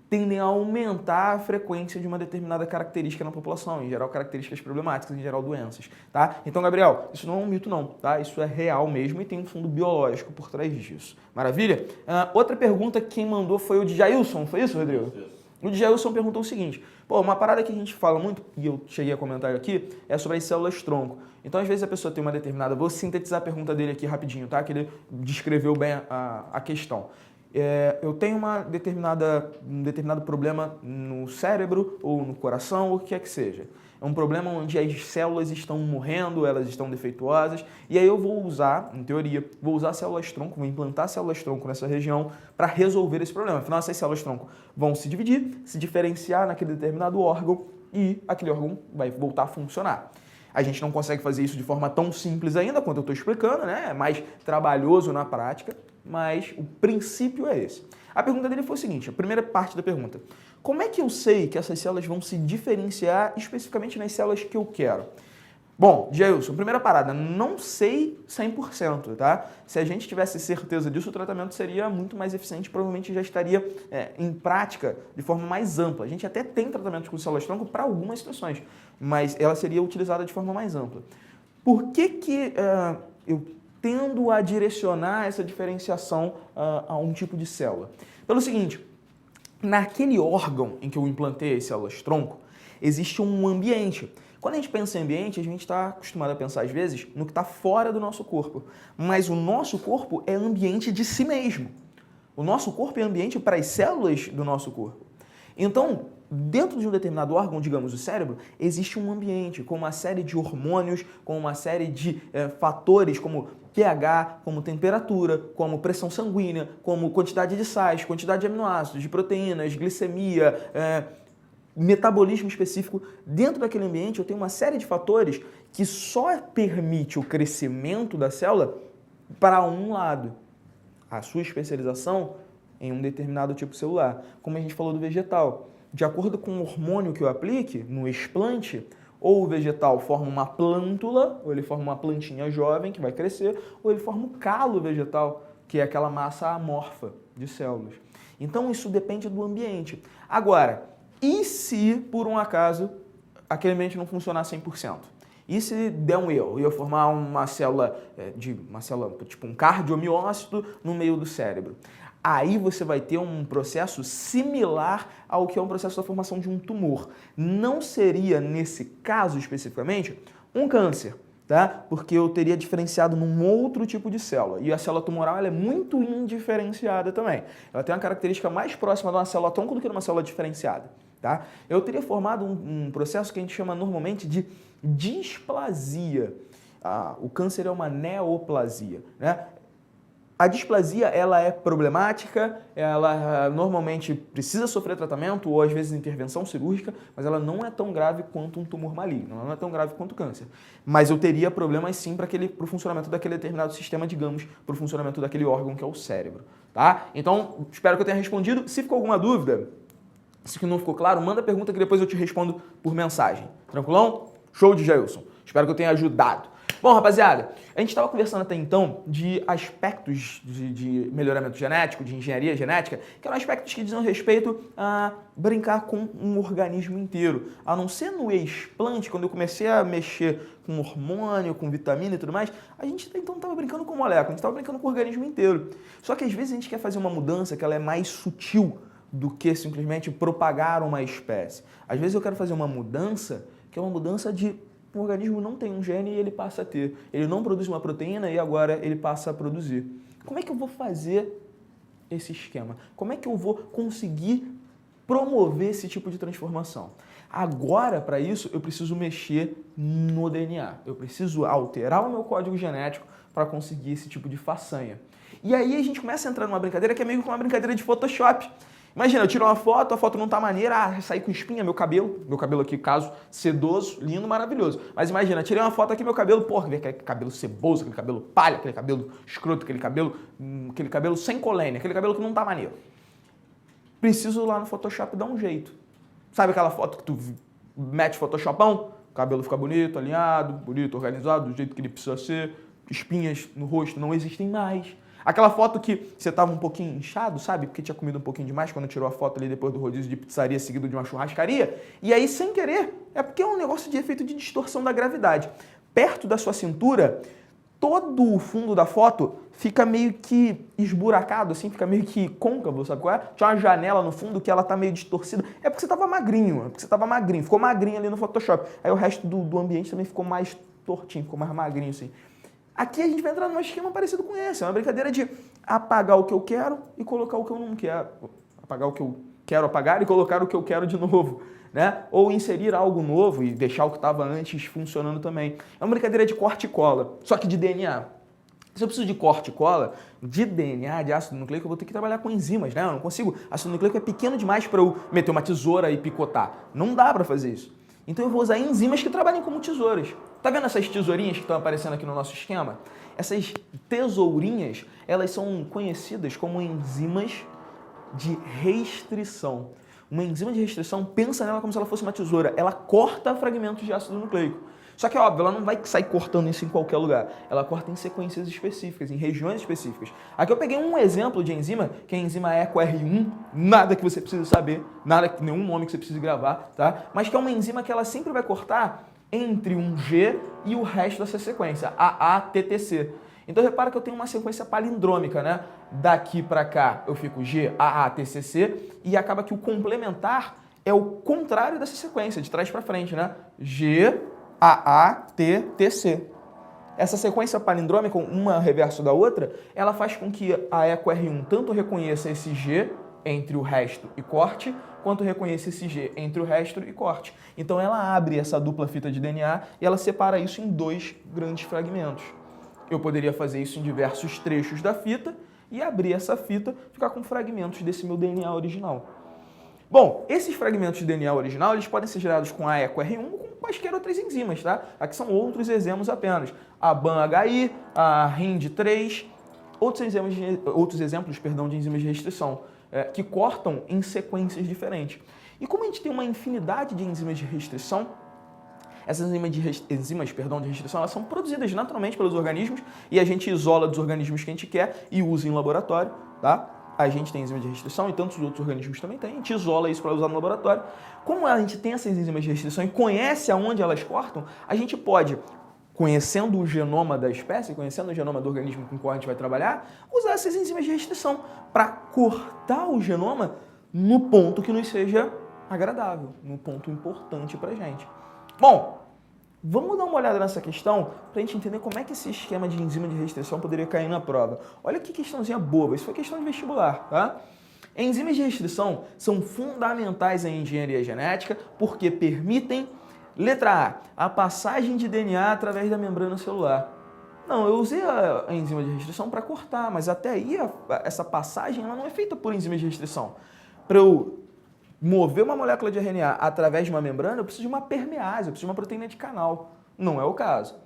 tendem a aumentar a frequência de uma determinada característica na população, em geral características problemáticas, em geral doenças, tá? Então, Gabriel, isso não é um mito não, tá? Isso é real mesmo e tem um fundo biológico por trás disso. Maravilha? Outra pergunta que quem mandou foi o de Jailson, foi isso, Rodrigo? Isso. O Jailson perguntou o seguinte, uma parada que a gente fala muito, e eu cheguei a comentar aqui, é sobre as células-tronco. Então, às vezes, a pessoa tem uma determinada... Vou sintetizar a pergunta dele aqui rapidinho, tá? Que ele descreveu bem a questão. Eu tenho um determinado problema no cérebro ou no coração, ou o que quer que seja. É um problema onde as células estão morrendo, elas estão defeituosas, e aí eu vou usar, em teoria, células-tronco, vou implantar células-tronco nessa região para resolver esse problema. Afinal, essas células-tronco vão se dividir, se diferenciar naquele determinado órgão e aquele órgão vai voltar a funcionar. A gente não consegue fazer isso de forma tão simples ainda, quanto eu estou explicando, né? É mais trabalhoso na prática, mas o princípio é esse. A pergunta dele foi o seguinte, a primeira parte da pergunta. Como é que eu sei que essas células vão se diferenciar especificamente nas células que eu quero? Bom, Jailson, primeira parada, não sei 100%, tá? Se a gente tivesse certeza disso, o tratamento seria muito mais eficiente, provavelmente já estaria em prática de forma mais ampla. A gente até tem tratamentos com células-tronco para algumas situações, mas ela seria utilizada de forma mais ampla. Por que eu tendo a direcionar essa diferenciação a um tipo de célula? Pelo seguinte, naquele órgão em que eu implantei as células-tronco, existe um ambiente. Quando a gente pensa em ambiente, a gente está acostumado a pensar, às vezes, no que está fora do nosso corpo. Mas o nosso corpo é ambiente de si mesmo. O nosso corpo é ambiente para as células do nosso corpo. Então, dentro de um determinado órgão, digamos o cérebro, existe um ambiente com uma série de hormônios, com uma série de fatores como pH, como temperatura, como pressão sanguínea, como quantidade de sais, quantidade de aminoácidos, de proteínas, glicemia, metabolismo específico. Dentro daquele ambiente eu tenho uma série de fatores que só permite o crescimento da célula para um lado. A sua especialização em um determinado tipo celular. Como a gente falou do vegetal. De acordo com o hormônio que eu aplique no explante, ou o vegetal forma uma plântula, ou ele forma uma plantinha jovem que vai crescer, ou ele forma um calo vegetal, que é aquela massa amorfa de células. Então isso depende do ambiente. Agora, e se, por um acaso, aquele ambiente não funcionar 100%? E se der um erro, eu formar uma célula tipo um cardiomiócito no meio do cérebro? Aí você vai ter um processo similar ao que é um processo da formação de um tumor. Não seria, nesse caso especificamente, um câncer. tá? Porque eu teria diferenciado num outro tipo de célula. E a célula tumoral ela é muito indiferenciada também. Ela tem uma característica mais próxima de uma célula tronco do que de uma célula diferenciada, tá? Eu teria formado um processo que a gente chama normalmente de displasia. O câncer é uma neoplasia, né? A displasia, ela é problemática, ela normalmente precisa sofrer tratamento ou às vezes intervenção cirúrgica, mas ela não é tão grave quanto um tumor maligno, ela não é tão grave quanto o câncer. Mas eu teria problemas sim para o funcionamento daquele determinado sistema, digamos, para o funcionamento daquele órgão que é o cérebro, tá? Então, espero que eu tenha respondido. Se ficou alguma dúvida, se não ficou claro, manda pergunta que depois eu te respondo por mensagem. Tranquilão? Show de Jailson. Espero que eu tenha ajudado. Bom, rapaziada, a gente estava conversando até então de aspectos de melhoramento genético, de engenharia genética, que eram aspectos que dizem respeito a brincar com um organismo inteiro. A não ser no explante, quando eu comecei a mexer com hormônio, com vitamina e tudo mais, a gente então estava brincando com molécula, a gente estava brincando com o organismo inteiro. Só que às vezes a gente quer fazer uma mudança que ela é mais sutil do que simplesmente propagar uma espécie. Às vezes eu quero fazer uma mudança que é uma mudança de o organismo não tem um gene e ele passa a ter. Ele não produz uma proteína e agora ele passa a produzir. Como é que eu vou fazer esse esquema? Como é que eu vou conseguir promover esse tipo de transformação? Agora, para isso, eu preciso mexer no DNA. Eu preciso alterar o meu código genético para conseguir esse tipo de façanha. E aí a gente começa a entrar numa brincadeira que é meio que uma brincadeira de Photoshop. Imagina, eu tiro uma foto, a foto não tá maneira, saí com espinha, meu cabelo aqui, caso sedoso, lindo, maravilhoso. Mas imagina, tirei uma foto aqui, meu cabelo, porra, aquele cabelo ceboso, aquele cabelo palha, aquele cabelo escroto, aquele cabelo sem colênia, aquele cabelo que não tá maneiro. Preciso lá no Photoshop dar um jeito. Sabe aquela foto que tu mete Photoshopão? O cabelo fica bonito, alinhado, bonito, organizado, do jeito que ele precisa ser, espinhas no rosto não existem mais. Aquela foto que você estava um pouquinho inchado, sabe? Porque tinha comido um pouquinho demais quando tirou a foto ali depois do rodízio de pizzaria seguido de uma churrascaria. E aí, sem querer, é porque é um negócio de efeito de distorção da gravidade. Perto da sua cintura, todo o fundo da foto fica meio que esburacado, assim, fica meio que côncavo, sabe qual é? Tinha uma janela no fundo que ela tá meio distorcida. É porque você estava magrinho, ficou magrinho ali no Photoshop. Aí o resto do ambiente também ficou mais tortinho, ficou mais magrinho, assim. Aqui a gente vai entrar num esquema parecido com esse. É uma brincadeira de apagar o que eu quero e colocar o que eu não quero. Apagar o que eu quero apagar e colocar o que eu quero de novo, né? Ou inserir algo novo e deixar o que estava antes funcionando também. É uma brincadeira de corte e cola, só que de DNA. Se eu preciso de corte e cola, de DNA, de ácido nucleico, eu vou ter que trabalhar com enzimas, né? Eu não consigo. Ácido nucleico é pequeno demais para eu meter uma tesoura e picotar. Não dá para fazer isso. Então eu vou usar enzimas que trabalhem como tesouras. Tá vendo essas tesourinhas que estão aparecendo aqui no nosso esquema? Essas tesourinhas, elas são conhecidas como enzimas de restrição. Uma enzima de restrição, pensa nela como se ela fosse uma tesoura. Ela corta fragmentos de ácido nucleico. Só que, óbvio, ela não vai sair cortando isso em qualquer lugar. Ela corta em sequências específicas, em regiões específicas. Aqui eu peguei um exemplo de enzima, que é a enzima EcoR1. Nada que você precisa saber, nenhum nome que você precise gravar, tá? Mas que é uma enzima que ela sempre vai cortar entre um G e o resto dessa sequência, AATTC. Então repara que eu tenho uma sequência palindrômica, né? Daqui para cá eu fico G, AATCC, e acaba que o complementar é o contrário dessa sequência, de trás para frente, né? G, AATTC. Essa sequência palindrômica, uma reverso da outra, ela faz com que a EcoR1 tanto reconheça esse G entre o resto e corte, quanto reconheça esse G entre o resto e corte. Então ela abre essa dupla fita de DNA e ela separa isso em dois grandes fragmentos. Eu poderia fazer isso em diversos trechos da fita e abrir essa fita, ficar com fragmentos desse meu DNA original. Bom, esses fragmentos de DNA original, eles podem ser gerados com a EcoR1 ou com quaisquer outras enzimas, tá? Aqui são outros exemplos apenas. A BAN-HI, a RIND3, outros exemplos de enzimas de restrição, que cortam em sequências diferentes. E como a gente tem uma infinidade de enzimas de restrição, essas enzimas de restrição, elas são produzidas naturalmente pelos organismos e a gente isola dos organismos que a gente quer e usa em laboratório, tá? A gente tem enzima de restrição e tantos outros organismos também têm, a gente isola isso para usar no laboratório. Como a gente tem essas enzimas de restrição e conhece aonde elas cortam, a gente pode, conhecendo o genoma da espécie, conhecendo o genoma do organismo com o qual a gente vai trabalhar, usar essas enzimas de restrição para cortar o genoma no ponto que nos seja agradável, no ponto importante para a gente. Bom, Vamos dar uma olhada nessa questão para a gente entender como é que esse esquema de enzima de restrição poderia cair na prova. Olha que questãozinha boba, isso foi questão de vestibular, tá? Enzimas de restrição são fundamentais em engenharia genética porque permitem, letra A passagem de DNA através da membrana celular. Não, eu usei a enzima de restrição para cortar, mas até aí essa passagem ela não é feita por enzimas de restrição. Para eu mover uma molécula de RNA através de uma membrana, eu preciso de uma permease, eu preciso de uma proteína de canal. Não é o caso.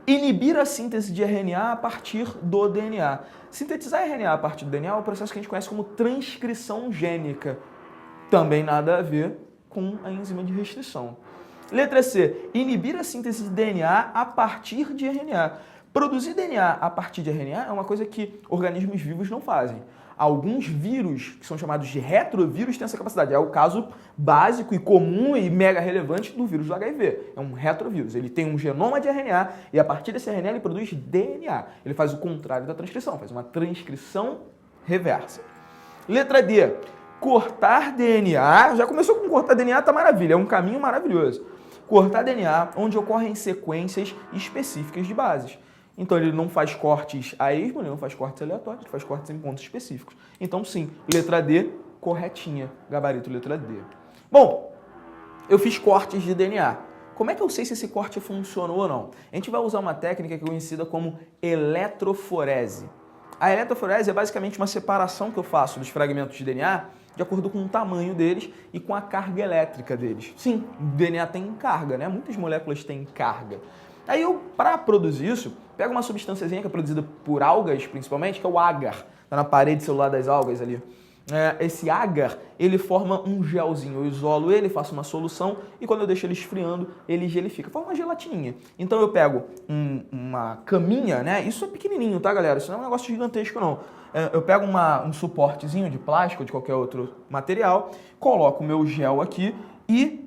Inibir a síntese de RNA a partir do DNA. Sintetizar RNA a partir do DNA é um processo que a gente conhece como transcrição gênica. Também nada a ver com a enzima de restrição. Letra C. Inibir a síntese de DNA a partir de RNA. Produzir DNA a partir de RNA é uma coisa que organismos vivos não fazem. Alguns vírus, que são chamados de retrovírus, têm essa capacidade. É o caso básico e comum e mega relevante do vírus do HIV. É um retrovírus. Ele tem um genoma de RNA e a partir desse RNA ele produz DNA. Ele faz o contrário da transcrição, faz uma transcrição reversa. Letra D. Cortar DNA. Já começou com cortar DNA, tá maravilha. É um caminho maravilhoso. Cortar DNA onde ocorrem sequências específicas de bases. Então ele não faz cortes a esmo, ele não faz cortes aleatórios, ele faz cortes em pontos específicos. Então sim, letra D, corretinha, gabarito letra D. Bom, eu fiz cortes de DNA. Como é que eu sei se esse corte funcionou ou não? A gente vai usar uma técnica que é conhecida como eletroforese. A eletroforese é basicamente uma separação que eu faço dos fragmentos de DNA de acordo com o tamanho deles e com a carga elétrica deles. Sim, o DNA tem carga, né? Muitas moléculas têm carga. Aí eu, para produzir isso, pego uma substânciazinha que é produzida por algas, principalmente, que é o agar. Está na parede celular das algas ali. Esse agar, ele forma um gelzinho. Eu isolo ele, faço uma solução e quando eu deixo ele esfriando, ele gelifica. Forma uma gelatininha. Então eu pego uma caminha, né? Isso é pequenininho, tá, galera? Isso não é um negócio gigantesco, não. Eu pego um suportezinho de plástico ou de qualquer outro material, coloco o meu gel aqui e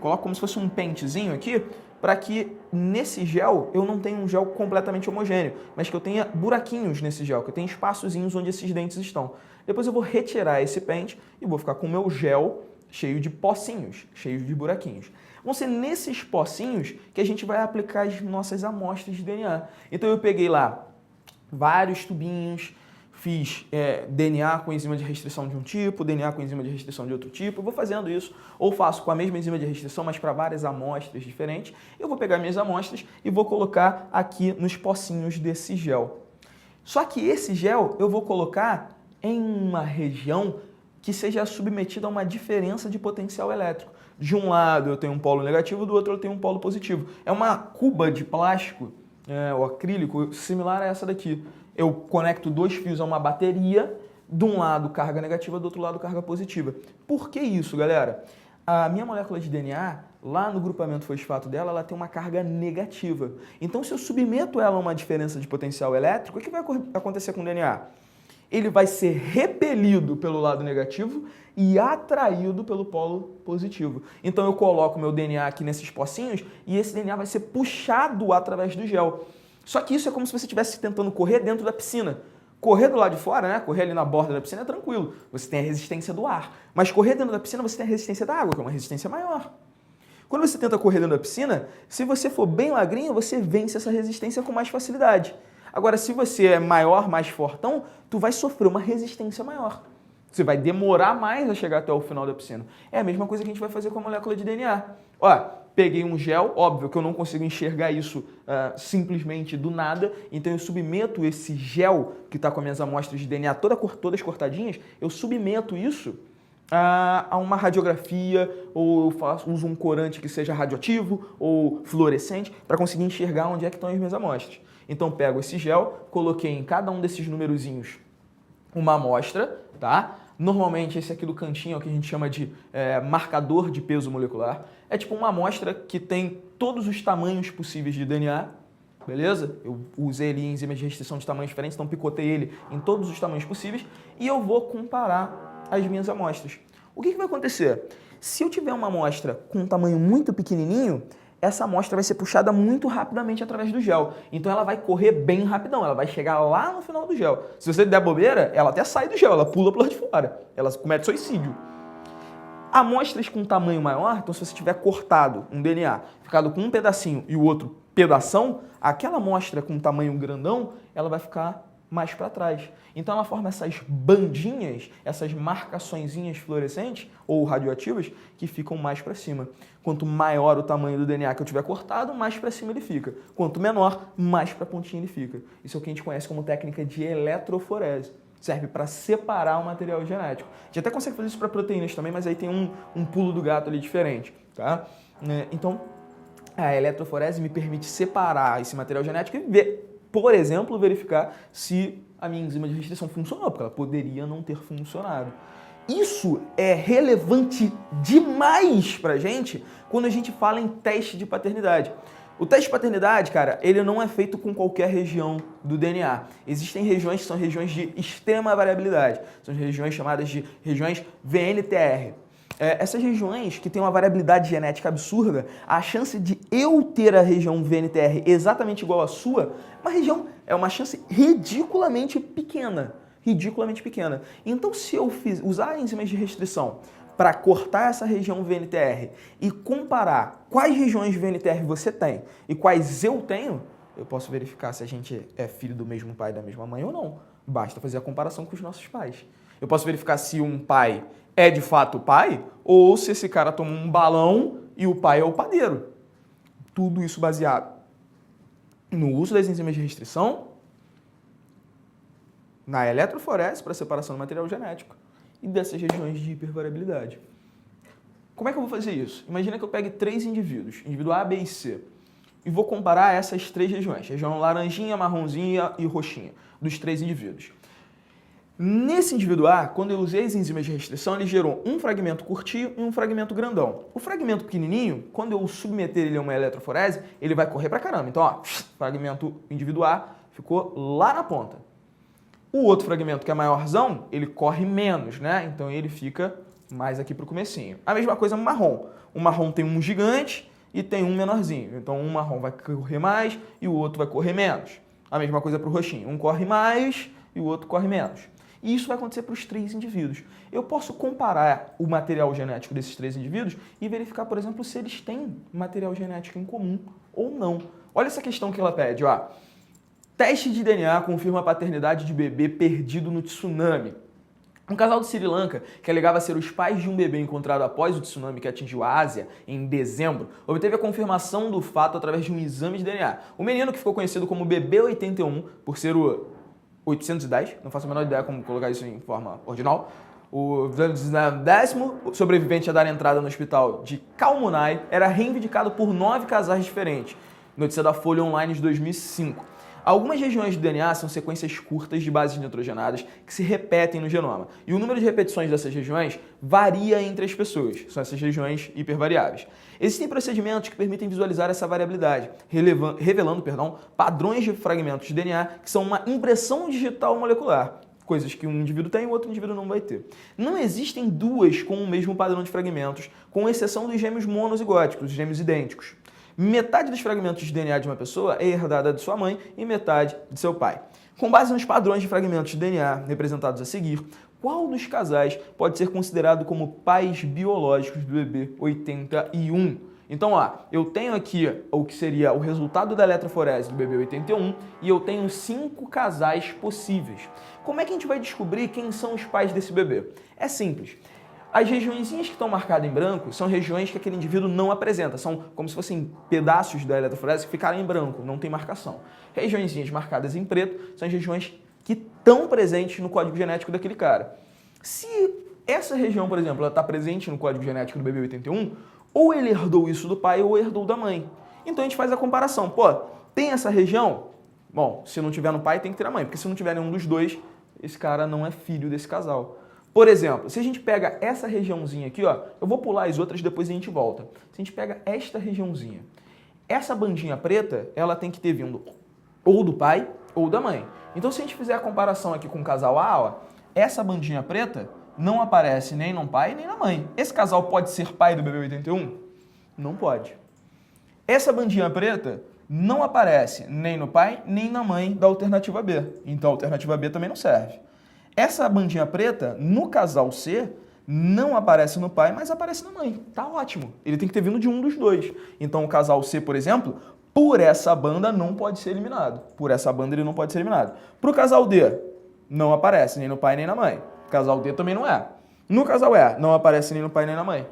coloco como se fosse um pentezinho aqui, para que nesse gel eu não tenha um gel completamente homogêneo, mas que eu tenha buraquinhos nesse gel, que eu tenha espaçozinhos onde esses dentes estão. Depois eu vou retirar esse pente e vou ficar com o meu gel cheio de pocinhos, cheio de buraquinhos. Vão ser nesses pocinhos que a gente vai aplicar as nossas amostras de DNA. Então eu peguei lá vários tubinhos, fiz DNA com enzima de restrição de um tipo, DNA com enzima de restrição de outro tipo, eu vou fazendo isso, ou faço com a mesma enzima de restrição, mas para várias amostras diferentes, eu vou pegar minhas amostras e vou colocar aqui nos pocinhos desse gel. Só que esse gel eu vou colocar em uma região que seja submetida a uma diferença de potencial elétrico. De um lado eu tenho um polo negativo, do outro eu tenho um polo positivo. É uma cuba de plástico, o acrílico, similar a essa daqui. Eu conecto dois fios a uma bateria, de um lado carga negativa, do outro lado carga positiva. Por que isso, galera? A minha molécula de DNA, lá no grupamento fosfato dela, ela tem uma carga negativa. Então, se eu submeto ela a uma diferença de potencial elétrico, o que vai acontecer com o DNA? Ele vai ser repelido pelo lado negativo e atraído pelo polo positivo. Então, eu coloco meu DNA aqui nesses pocinhos e esse DNA vai ser puxado através do gel. Só que isso é como se você estivesse tentando correr dentro da piscina. Correr do lado de fora, né? Correr ali na borda da piscina é tranquilo. Você tem a resistência do ar. Mas correr dentro da piscina você tem a resistência da água, que é uma resistência maior. Quando você tenta correr dentro da piscina, se você for bem magrinho, você vence essa resistência com mais facilidade. Agora, se você é maior, mais fortão, tu vai sofrer uma resistência maior. Você vai demorar mais a chegar até o final da piscina. É a mesma coisa que a gente vai fazer com a molécula de DNA. Ó, peguei um gel, óbvio que eu não consigo enxergar isso simplesmente do nada, então eu submeto esse gel que está com as minhas amostras de DNA todas cortadinhas, eu submeto isso a uma radiografia, ou eu uso um corante que seja radioativo ou fluorescente para conseguir enxergar onde é que estão as minhas amostras. Então pego esse gel, coloquei em cada um desses numerozinhos uma amostra, tá? Normalmente esse aqui do cantinho é o que a gente chama de marcador de peso molecular. É tipo uma amostra que tem todos os tamanhos possíveis de DNA, beleza? Eu usei ali enzimas de restrição de tamanhos diferentes, então picotei ele em todos os tamanhos possíveis e eu vou comparar as minhas amostras. O que vai acontecer? Se eu tiver uma amostra com um tamanho muito pequenininho, essa amostra vai ser puxada muito rapidamente através do gel. Então ela vai correr bem rapidão, ela vai chegar lá no final do gel. Se você der bobeira, ela até sai do gel, ela pula pro lado de fora, ela comete suicídio. Amostras com tamanho maior, então se você tiver cortado um DNA, ficado com um pedacinho e o outro pedação, aquela amostra com tamanho grandão, ela vai ficar mais para trás. Então ela forma essas bandinhas, essas marcaçõezinhas fluorescentes ou radioativas que ficam mais para cima. Quanto maior o tamanho do DNA que eu tiver cortado, mais para cima ele fica. Quanto menor, mais para a pontinha ele fica. Isso é o que a gente conhece como técnica de eletroforese. Serve para separar o material genético. A gente até consegue fazer isso para proteínas também, mas aí tem um pulo do gato ali diferente, tá? Então, a eletroforese me permite separar esse material genético e ver, por exemplo, verificar se a minha enzima de restrição funcionou, porque ela poderia não ter funcionado. Isso é relevante demais pra gente quando a gente fala em teste de paternidade. O teste de paternidade, cara, ele não é feito com qualquer região do DNA. Existem regiões que são regiões de extrema variabilidade. São regiões chamadas de regiões VNTR. Essas regiões que têm uma variabilidade genética absurda, a chance de eu ter a região VNTR exatamente igual à sua, é uma chance ridiculamente pequena. Ridiculamente pequena. Então, se eu usar enzimas de restrição para cortar essa região VNTR e comparar quais regiões VNTR você tem e quais eu tenho, eu posso verificar se a gente é filho do mesmo pai e da mesma mãe ou não. Basta fazer a comparação com os nossos pais. Eu posso verificar se um pai é de fato o pai ou se esse cara tomou um balão e o pai é o padeiro. Tudo isso baseado no uso das enzimas de restrição, na eletroforese para separação do material genético e dessas regiões de hipervariabilidade. Como é que eu vou fazer isso? Imagina que eu pegue 3 indivíduos, indivíduo A, B e C, e vou comparar essas 3 regiões, região laranjinha, marronzinha e roxinha, dos 3 indivíduos. Nesse indivíduo A, quando eu usei as enzimas de restrição, ele gerou um fragmento curtinho e um fragmento grandão. O fragmento pequenininho, quando eu submeter ele a uma eletroforese, ele vai correr pra caramba. Então, ó, fragmento indivíduo A ficou lá na ponta. O outro fragmento, que é maiorzão, ele corre menos, né? Então ele fica mais aqui pro comecinho. A mesma coisa no marrom. O marrom tem um gigante e tem um menorzinho. Então um marrom vai correr mais e o outro vai correr menos. A mesma coisa pro roxinho. Um corre mais e o outro corre menos. E isso vai acontecer para os 3 indivíduos. Eu posso comparar o material genético desses 3 indivíduos e verificar, por exemplo, se eles têm material genético em comum ou não. Olha essa questão que ela pede, ó. Teste de DNA confirma a paternidade de bebê perdido no tsunami. Um casal de Sri Lanka, que alegava ser os pais de um bebê encontrado após o tsunami que atingiu a Ásia em dezembro, obteve a confirmação do fato através de um exame de DNA. O menino, que ficou conhecido como Bebê 81, por ser o 810, não faço a menor ideia como colocar isso em forma ordinal, o 10º sobrevivente a dar entrada no hospital de Kalmunai, era reivindicado por 9 casais diferentes. Notícia da Folha Online de 2005. Algumas regiões do DNA são sequências curtas de bases nitrogenadas que se repetem no genoma. E o número de repetições dessas regiões varia entre as pessoas. São essas regiões hipervariáveis. Existem procedimentos que permitem visualizar essa variabilidade, revelando padrões de fragmentos de DNA que são uma impressão digital molecular. Coisas que um indivíduo tem e o outro indivíduo não vai ter. Não existem duas com o mesmo padrão de fragmentos, com exceção dos gêmeos monozigóticos, os gêmeos idênticos. Metade dos fragmentos de DNA de uma pessoa é herdada de sua mãe e metade de seu pai. Com base nos padrões de fragmentos de DNA representados a seguir, qual dos casais pode ser considerado como pais biológicos do bebê 81? Então, ó, eu tenho aqui o que seria o resultado da eletroforese do bebê 81 e eu tenho 5 casais possíveis. Como é que a gente vai descobrir quem são os pais desse bebê? É simples. As regiõezinhas que estão marcadas em branco são regiões que aquele indivíduo não apresenta. São como se fossem pedaços da eletroforese que ficaram em branco, não tem marcação. Regiõezinhas marcadas em preto são as regiões que estão presentes no código genético daquele cara. Se essa região, por exemplo, está presente no código genético do bebê 81, ou ele herdou isso do pai ou herdou da mãe. Então a gente faz a comparação. Pô, tem essa região? Bom, se não tiver no pai, tem que ter na mãe. Porque se não tiver nenhum dos dois, esse cara não é filho desse casal. Por exemplo, se a gente pega essa regiãozinha aqui, ó, eu vou pular as outras, depois a gente volta. Se a gente pega esta regiãozinha, essa bandinha preta, ela tem que ter vindo ou do pai ou da mãe. Então, se a gente fizer a comparação aqui com o casal A, ó, essa bandinha preta não aparece nem no pai nem na mãe. Esse casal pode ser pai do bebê 81? Não pode. Essa bandinha preta não aparece nem no pai nem na mãe da alternativa B. Então, a alternativa B também não serve. Essa bandinha preta, no casal C, não aparece no pai, mas aparece na mãe. Tá ótimo. Ele tem que ter vindo de um dos dois. Então o casal C, por exemplo, por essa banda não pode ser eliminado. Por essa banda ele não pode ser eliminado. Pro casal D, não aparece nem no pai nem na mãe. Casal D também não é. No casal E, não aparece nem no pai nem na mãe.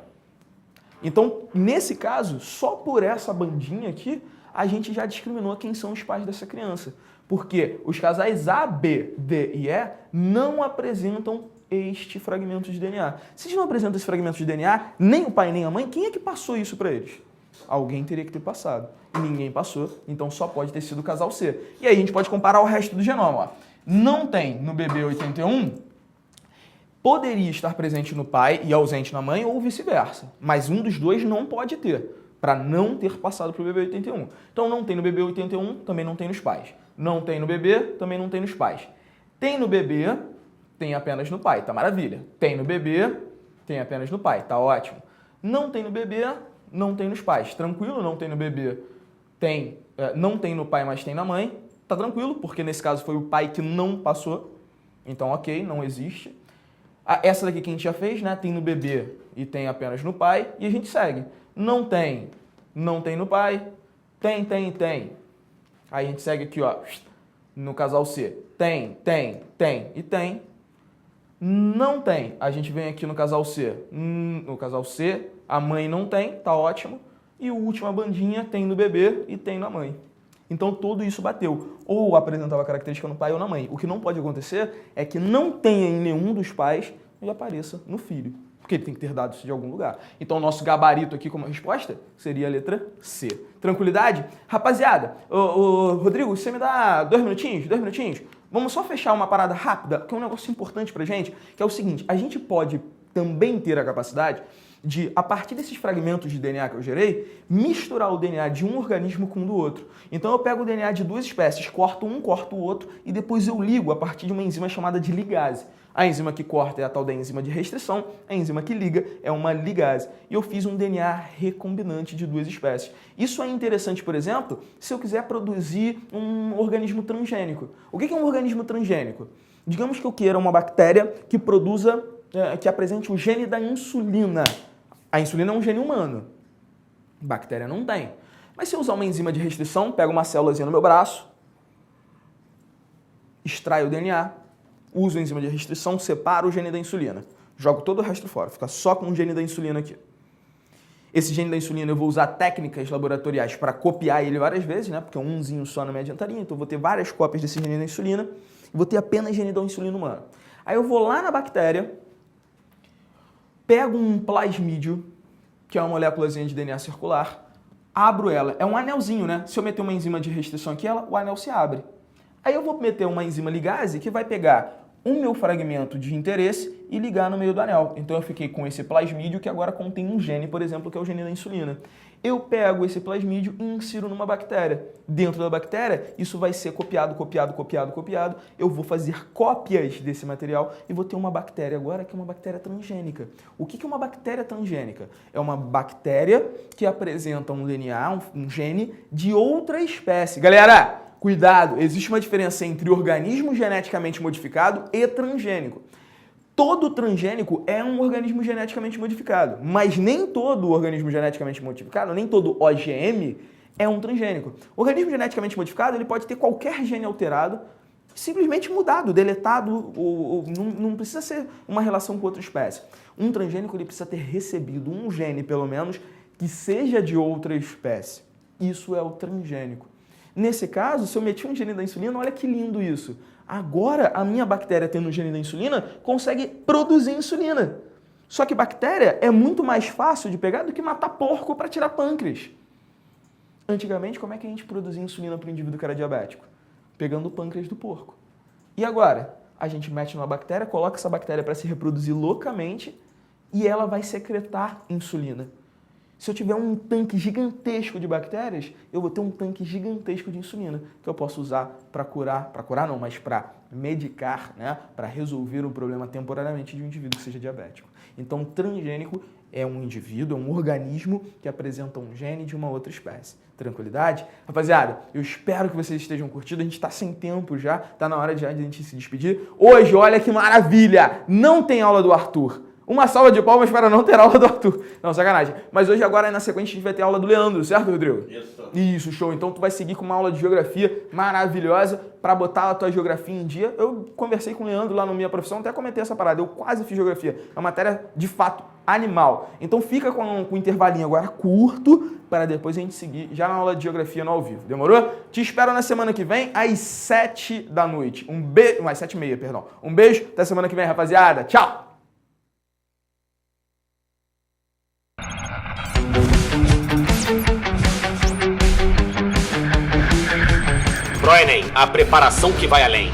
Então, nesse caso, só por essa bandinha aqui, a gente já discriminou quem são os pais dessa criança. Porque os casais A, B, D e E não apresentam este fragmento de DNA. Se eles não apresentam esse fragmento de DNA, nem o pai nem a mãe, quem é que passou isso para eles? Alguém teria que ter passado. E ninguém passou, então só pode ter sido o casal C. E aí a gente pode comparar o resto do genoma. Ó. Não tem no bebê 81, poderia estar presente no pai e ausente na mãe ou vice-versa. Mas um dos dois não pode ter, para não ter passado para o bebê 81. Então não tem no bebê 81, também não tem nos pais. Não tem no bebê, também não tem nos pais. Tem no bebê, tem apenas no pai, tá maravilha. Tem no bebê, tem apenas no pai, tá ótimo. Não tem no bebê, não tem nos pais. Tranquilo, não tem no bebê, tem, não tem no pai, mas tem na mãe. Tá tranquilo, porque nesse caso foi o pai que não passou. Então ok, não existe. Essa daqui que a gente já fez, né? Tem no bebê e tem apenas no pai. E a gente segue. Não tem no pai. Tem. Aí a gente segue aqui, ó, no casal C. Tem e tem. Não tem. A gente vem aqui no casal C. No casal C, a mãe não tem, tá ótimo. E a última bandinha tem no bebê e tem na mãe. Então tudo isso bateu. Ou apresentava característica no pai ou na mãe. O que não pode acontecer é que não tenha em nenhum dos pais e apareça no filho. Porque ele tem que ter dado isso de algum lugar. Então o nosso gabarito aqui como resposta seria a letra C. Tranquilidade? Rapaziada, Rodrigo, você me dá 2 minutinhos? 2 minutinhos? Vamos só fechar uma parada rápida, que é um negócio importante pra gente, que é o seguinte, a gente pode também ter a capacidade de, a partir desses fragmentos de DNA que eu gerei, misturar o DNA de um organismo com o do outro. Então eu pego o DNA de 2 espécies, corto um, corto o outro, e depois eu ligo a partir de uma enzima chamada de ligase. A enzima que corta é a tal da enzima de restrição, a enzima que liga é uma ligase. E eu fiz um DNA recombinante de 2 espécies. Isso é interessante, por exemplo, se eu quiser produzir um organismo transgênico. O que é um organismo transgênico? Digamos que eu queira uma bactéria que produza, que apresente o gene da insulina. A insulina é um gene humano. Bactéria não tem. Mas se eu usar uma enzima de restrição, pego uma célulazinha no meu braço, extraio o DNA, uso a enzima de restrição, separo o gene da insulina. Jogo todo o resto fora, fica só com o gene da insulina aqui. Esse gene da insulina eu vou usar técnicas laboratoriais para copiar ele várias vezes, né? Porque umzinho só não me adiantaria, então eu vou ter várias cópias desse gene da insulina e vou ter apenas gene da insulina humana. Aí eu vou lá na bactéria, pego um plasmídio, que é uma moléculazinha de DNA circular, abro ela. É um anelzinho, né? Se eu meter uma enzima de restrição aqui, o anel se abre. Aí eu vou meter uma enzima ligase que vai pegar o meu fragmento de interesse e ligar no meio do anel. Então eu fiquei com esse plasmídio que agora contém um gene, por exemplo, que é o gene da insulina. Eu pego esse plasmídio e insiro numa bactéria. Dentro da bactéria, isso vai ser copiado. Eu vou fazer cópias desse material e vou ter uma bactéria agora que é uma bactéria transgênica. O que é uma bactéria transgênica? É uma bactéria que apresenta um DNA, um gene de outra espécie. Galera, cuidado, existe uma diferença entre organismo geneticamente modificado e transgênico. Todo transgênico é um organismo geneticamente modificado, mas nem todo organismo geneticamente modificado, nem todo OGM é um transgênico. O organismo geneticamente modificado ele pode ter qualquer gene alterado, simplesmente mudado, deletado, não precisa ser uma relação com outra espécie. Um transgênico ele precisa ter recebido um gene, pelo menos, que seja de outra espécie. Isso é o transgênico. Nesse caso, se eu meti um gene da insulina, olha que lindo isso. Agora, a minha bactéria tendo um gene da insulina, consegue produzir insulina. Só que bactéria é muito mais fácil de pegar do que matar porco para tirar pâncreas. Antigamente, como é que a gente produzia insulina para o indivíduo que era diabético? Pegando o pâncreas do porco. E agora? A gente mete numa bactéria, coloca essa bactéria para se reproduzir loucamente e ela vai secretar insulina. Se eu tiver um tanque gigantesco de bactérias, eu vou ter um tanque gigantesco de insulina, que eu posso usar para medicar, né? Para resolver um problema temporariamente de um indivíduo que seja diabético. Então, transgênico é um indivíduo, é um organismo que apresenta um gene de uma outra espécie. Tranquilidade? Rapaziada, eu espero que vocês estejam curtindo, a gente está sem tempo já, está na hora de a gente se despedir. Hoje, olha que maravilha, não tem aula do Arthur. Uma salva de palmas para não ter aula do Arthur. Não, sacanagem. Mas hoje, agora, na sequência, a gente vai ter aula do Leandro, certo, Rodrigo? Isso, show. Então, tu vai seguir com uma aula de geografia maravilhosa para botar a tua geografia em dia. Eu conversei com o Leandro lá na minha profissão, até comentei essa parada. Eu quase fiz geografia. É uma matéria, de fato, animal. Então, fica com um intervalinho agora curto para depois a gente seguir já na aula de geografia no ao vivo. Demorou? Te espero na semana que vem, às 7 da noite. Às 7h30, perdão. Um beijo. Até semana que vem, rapaziada. Tchau! ProEnem, a preparação que vai além.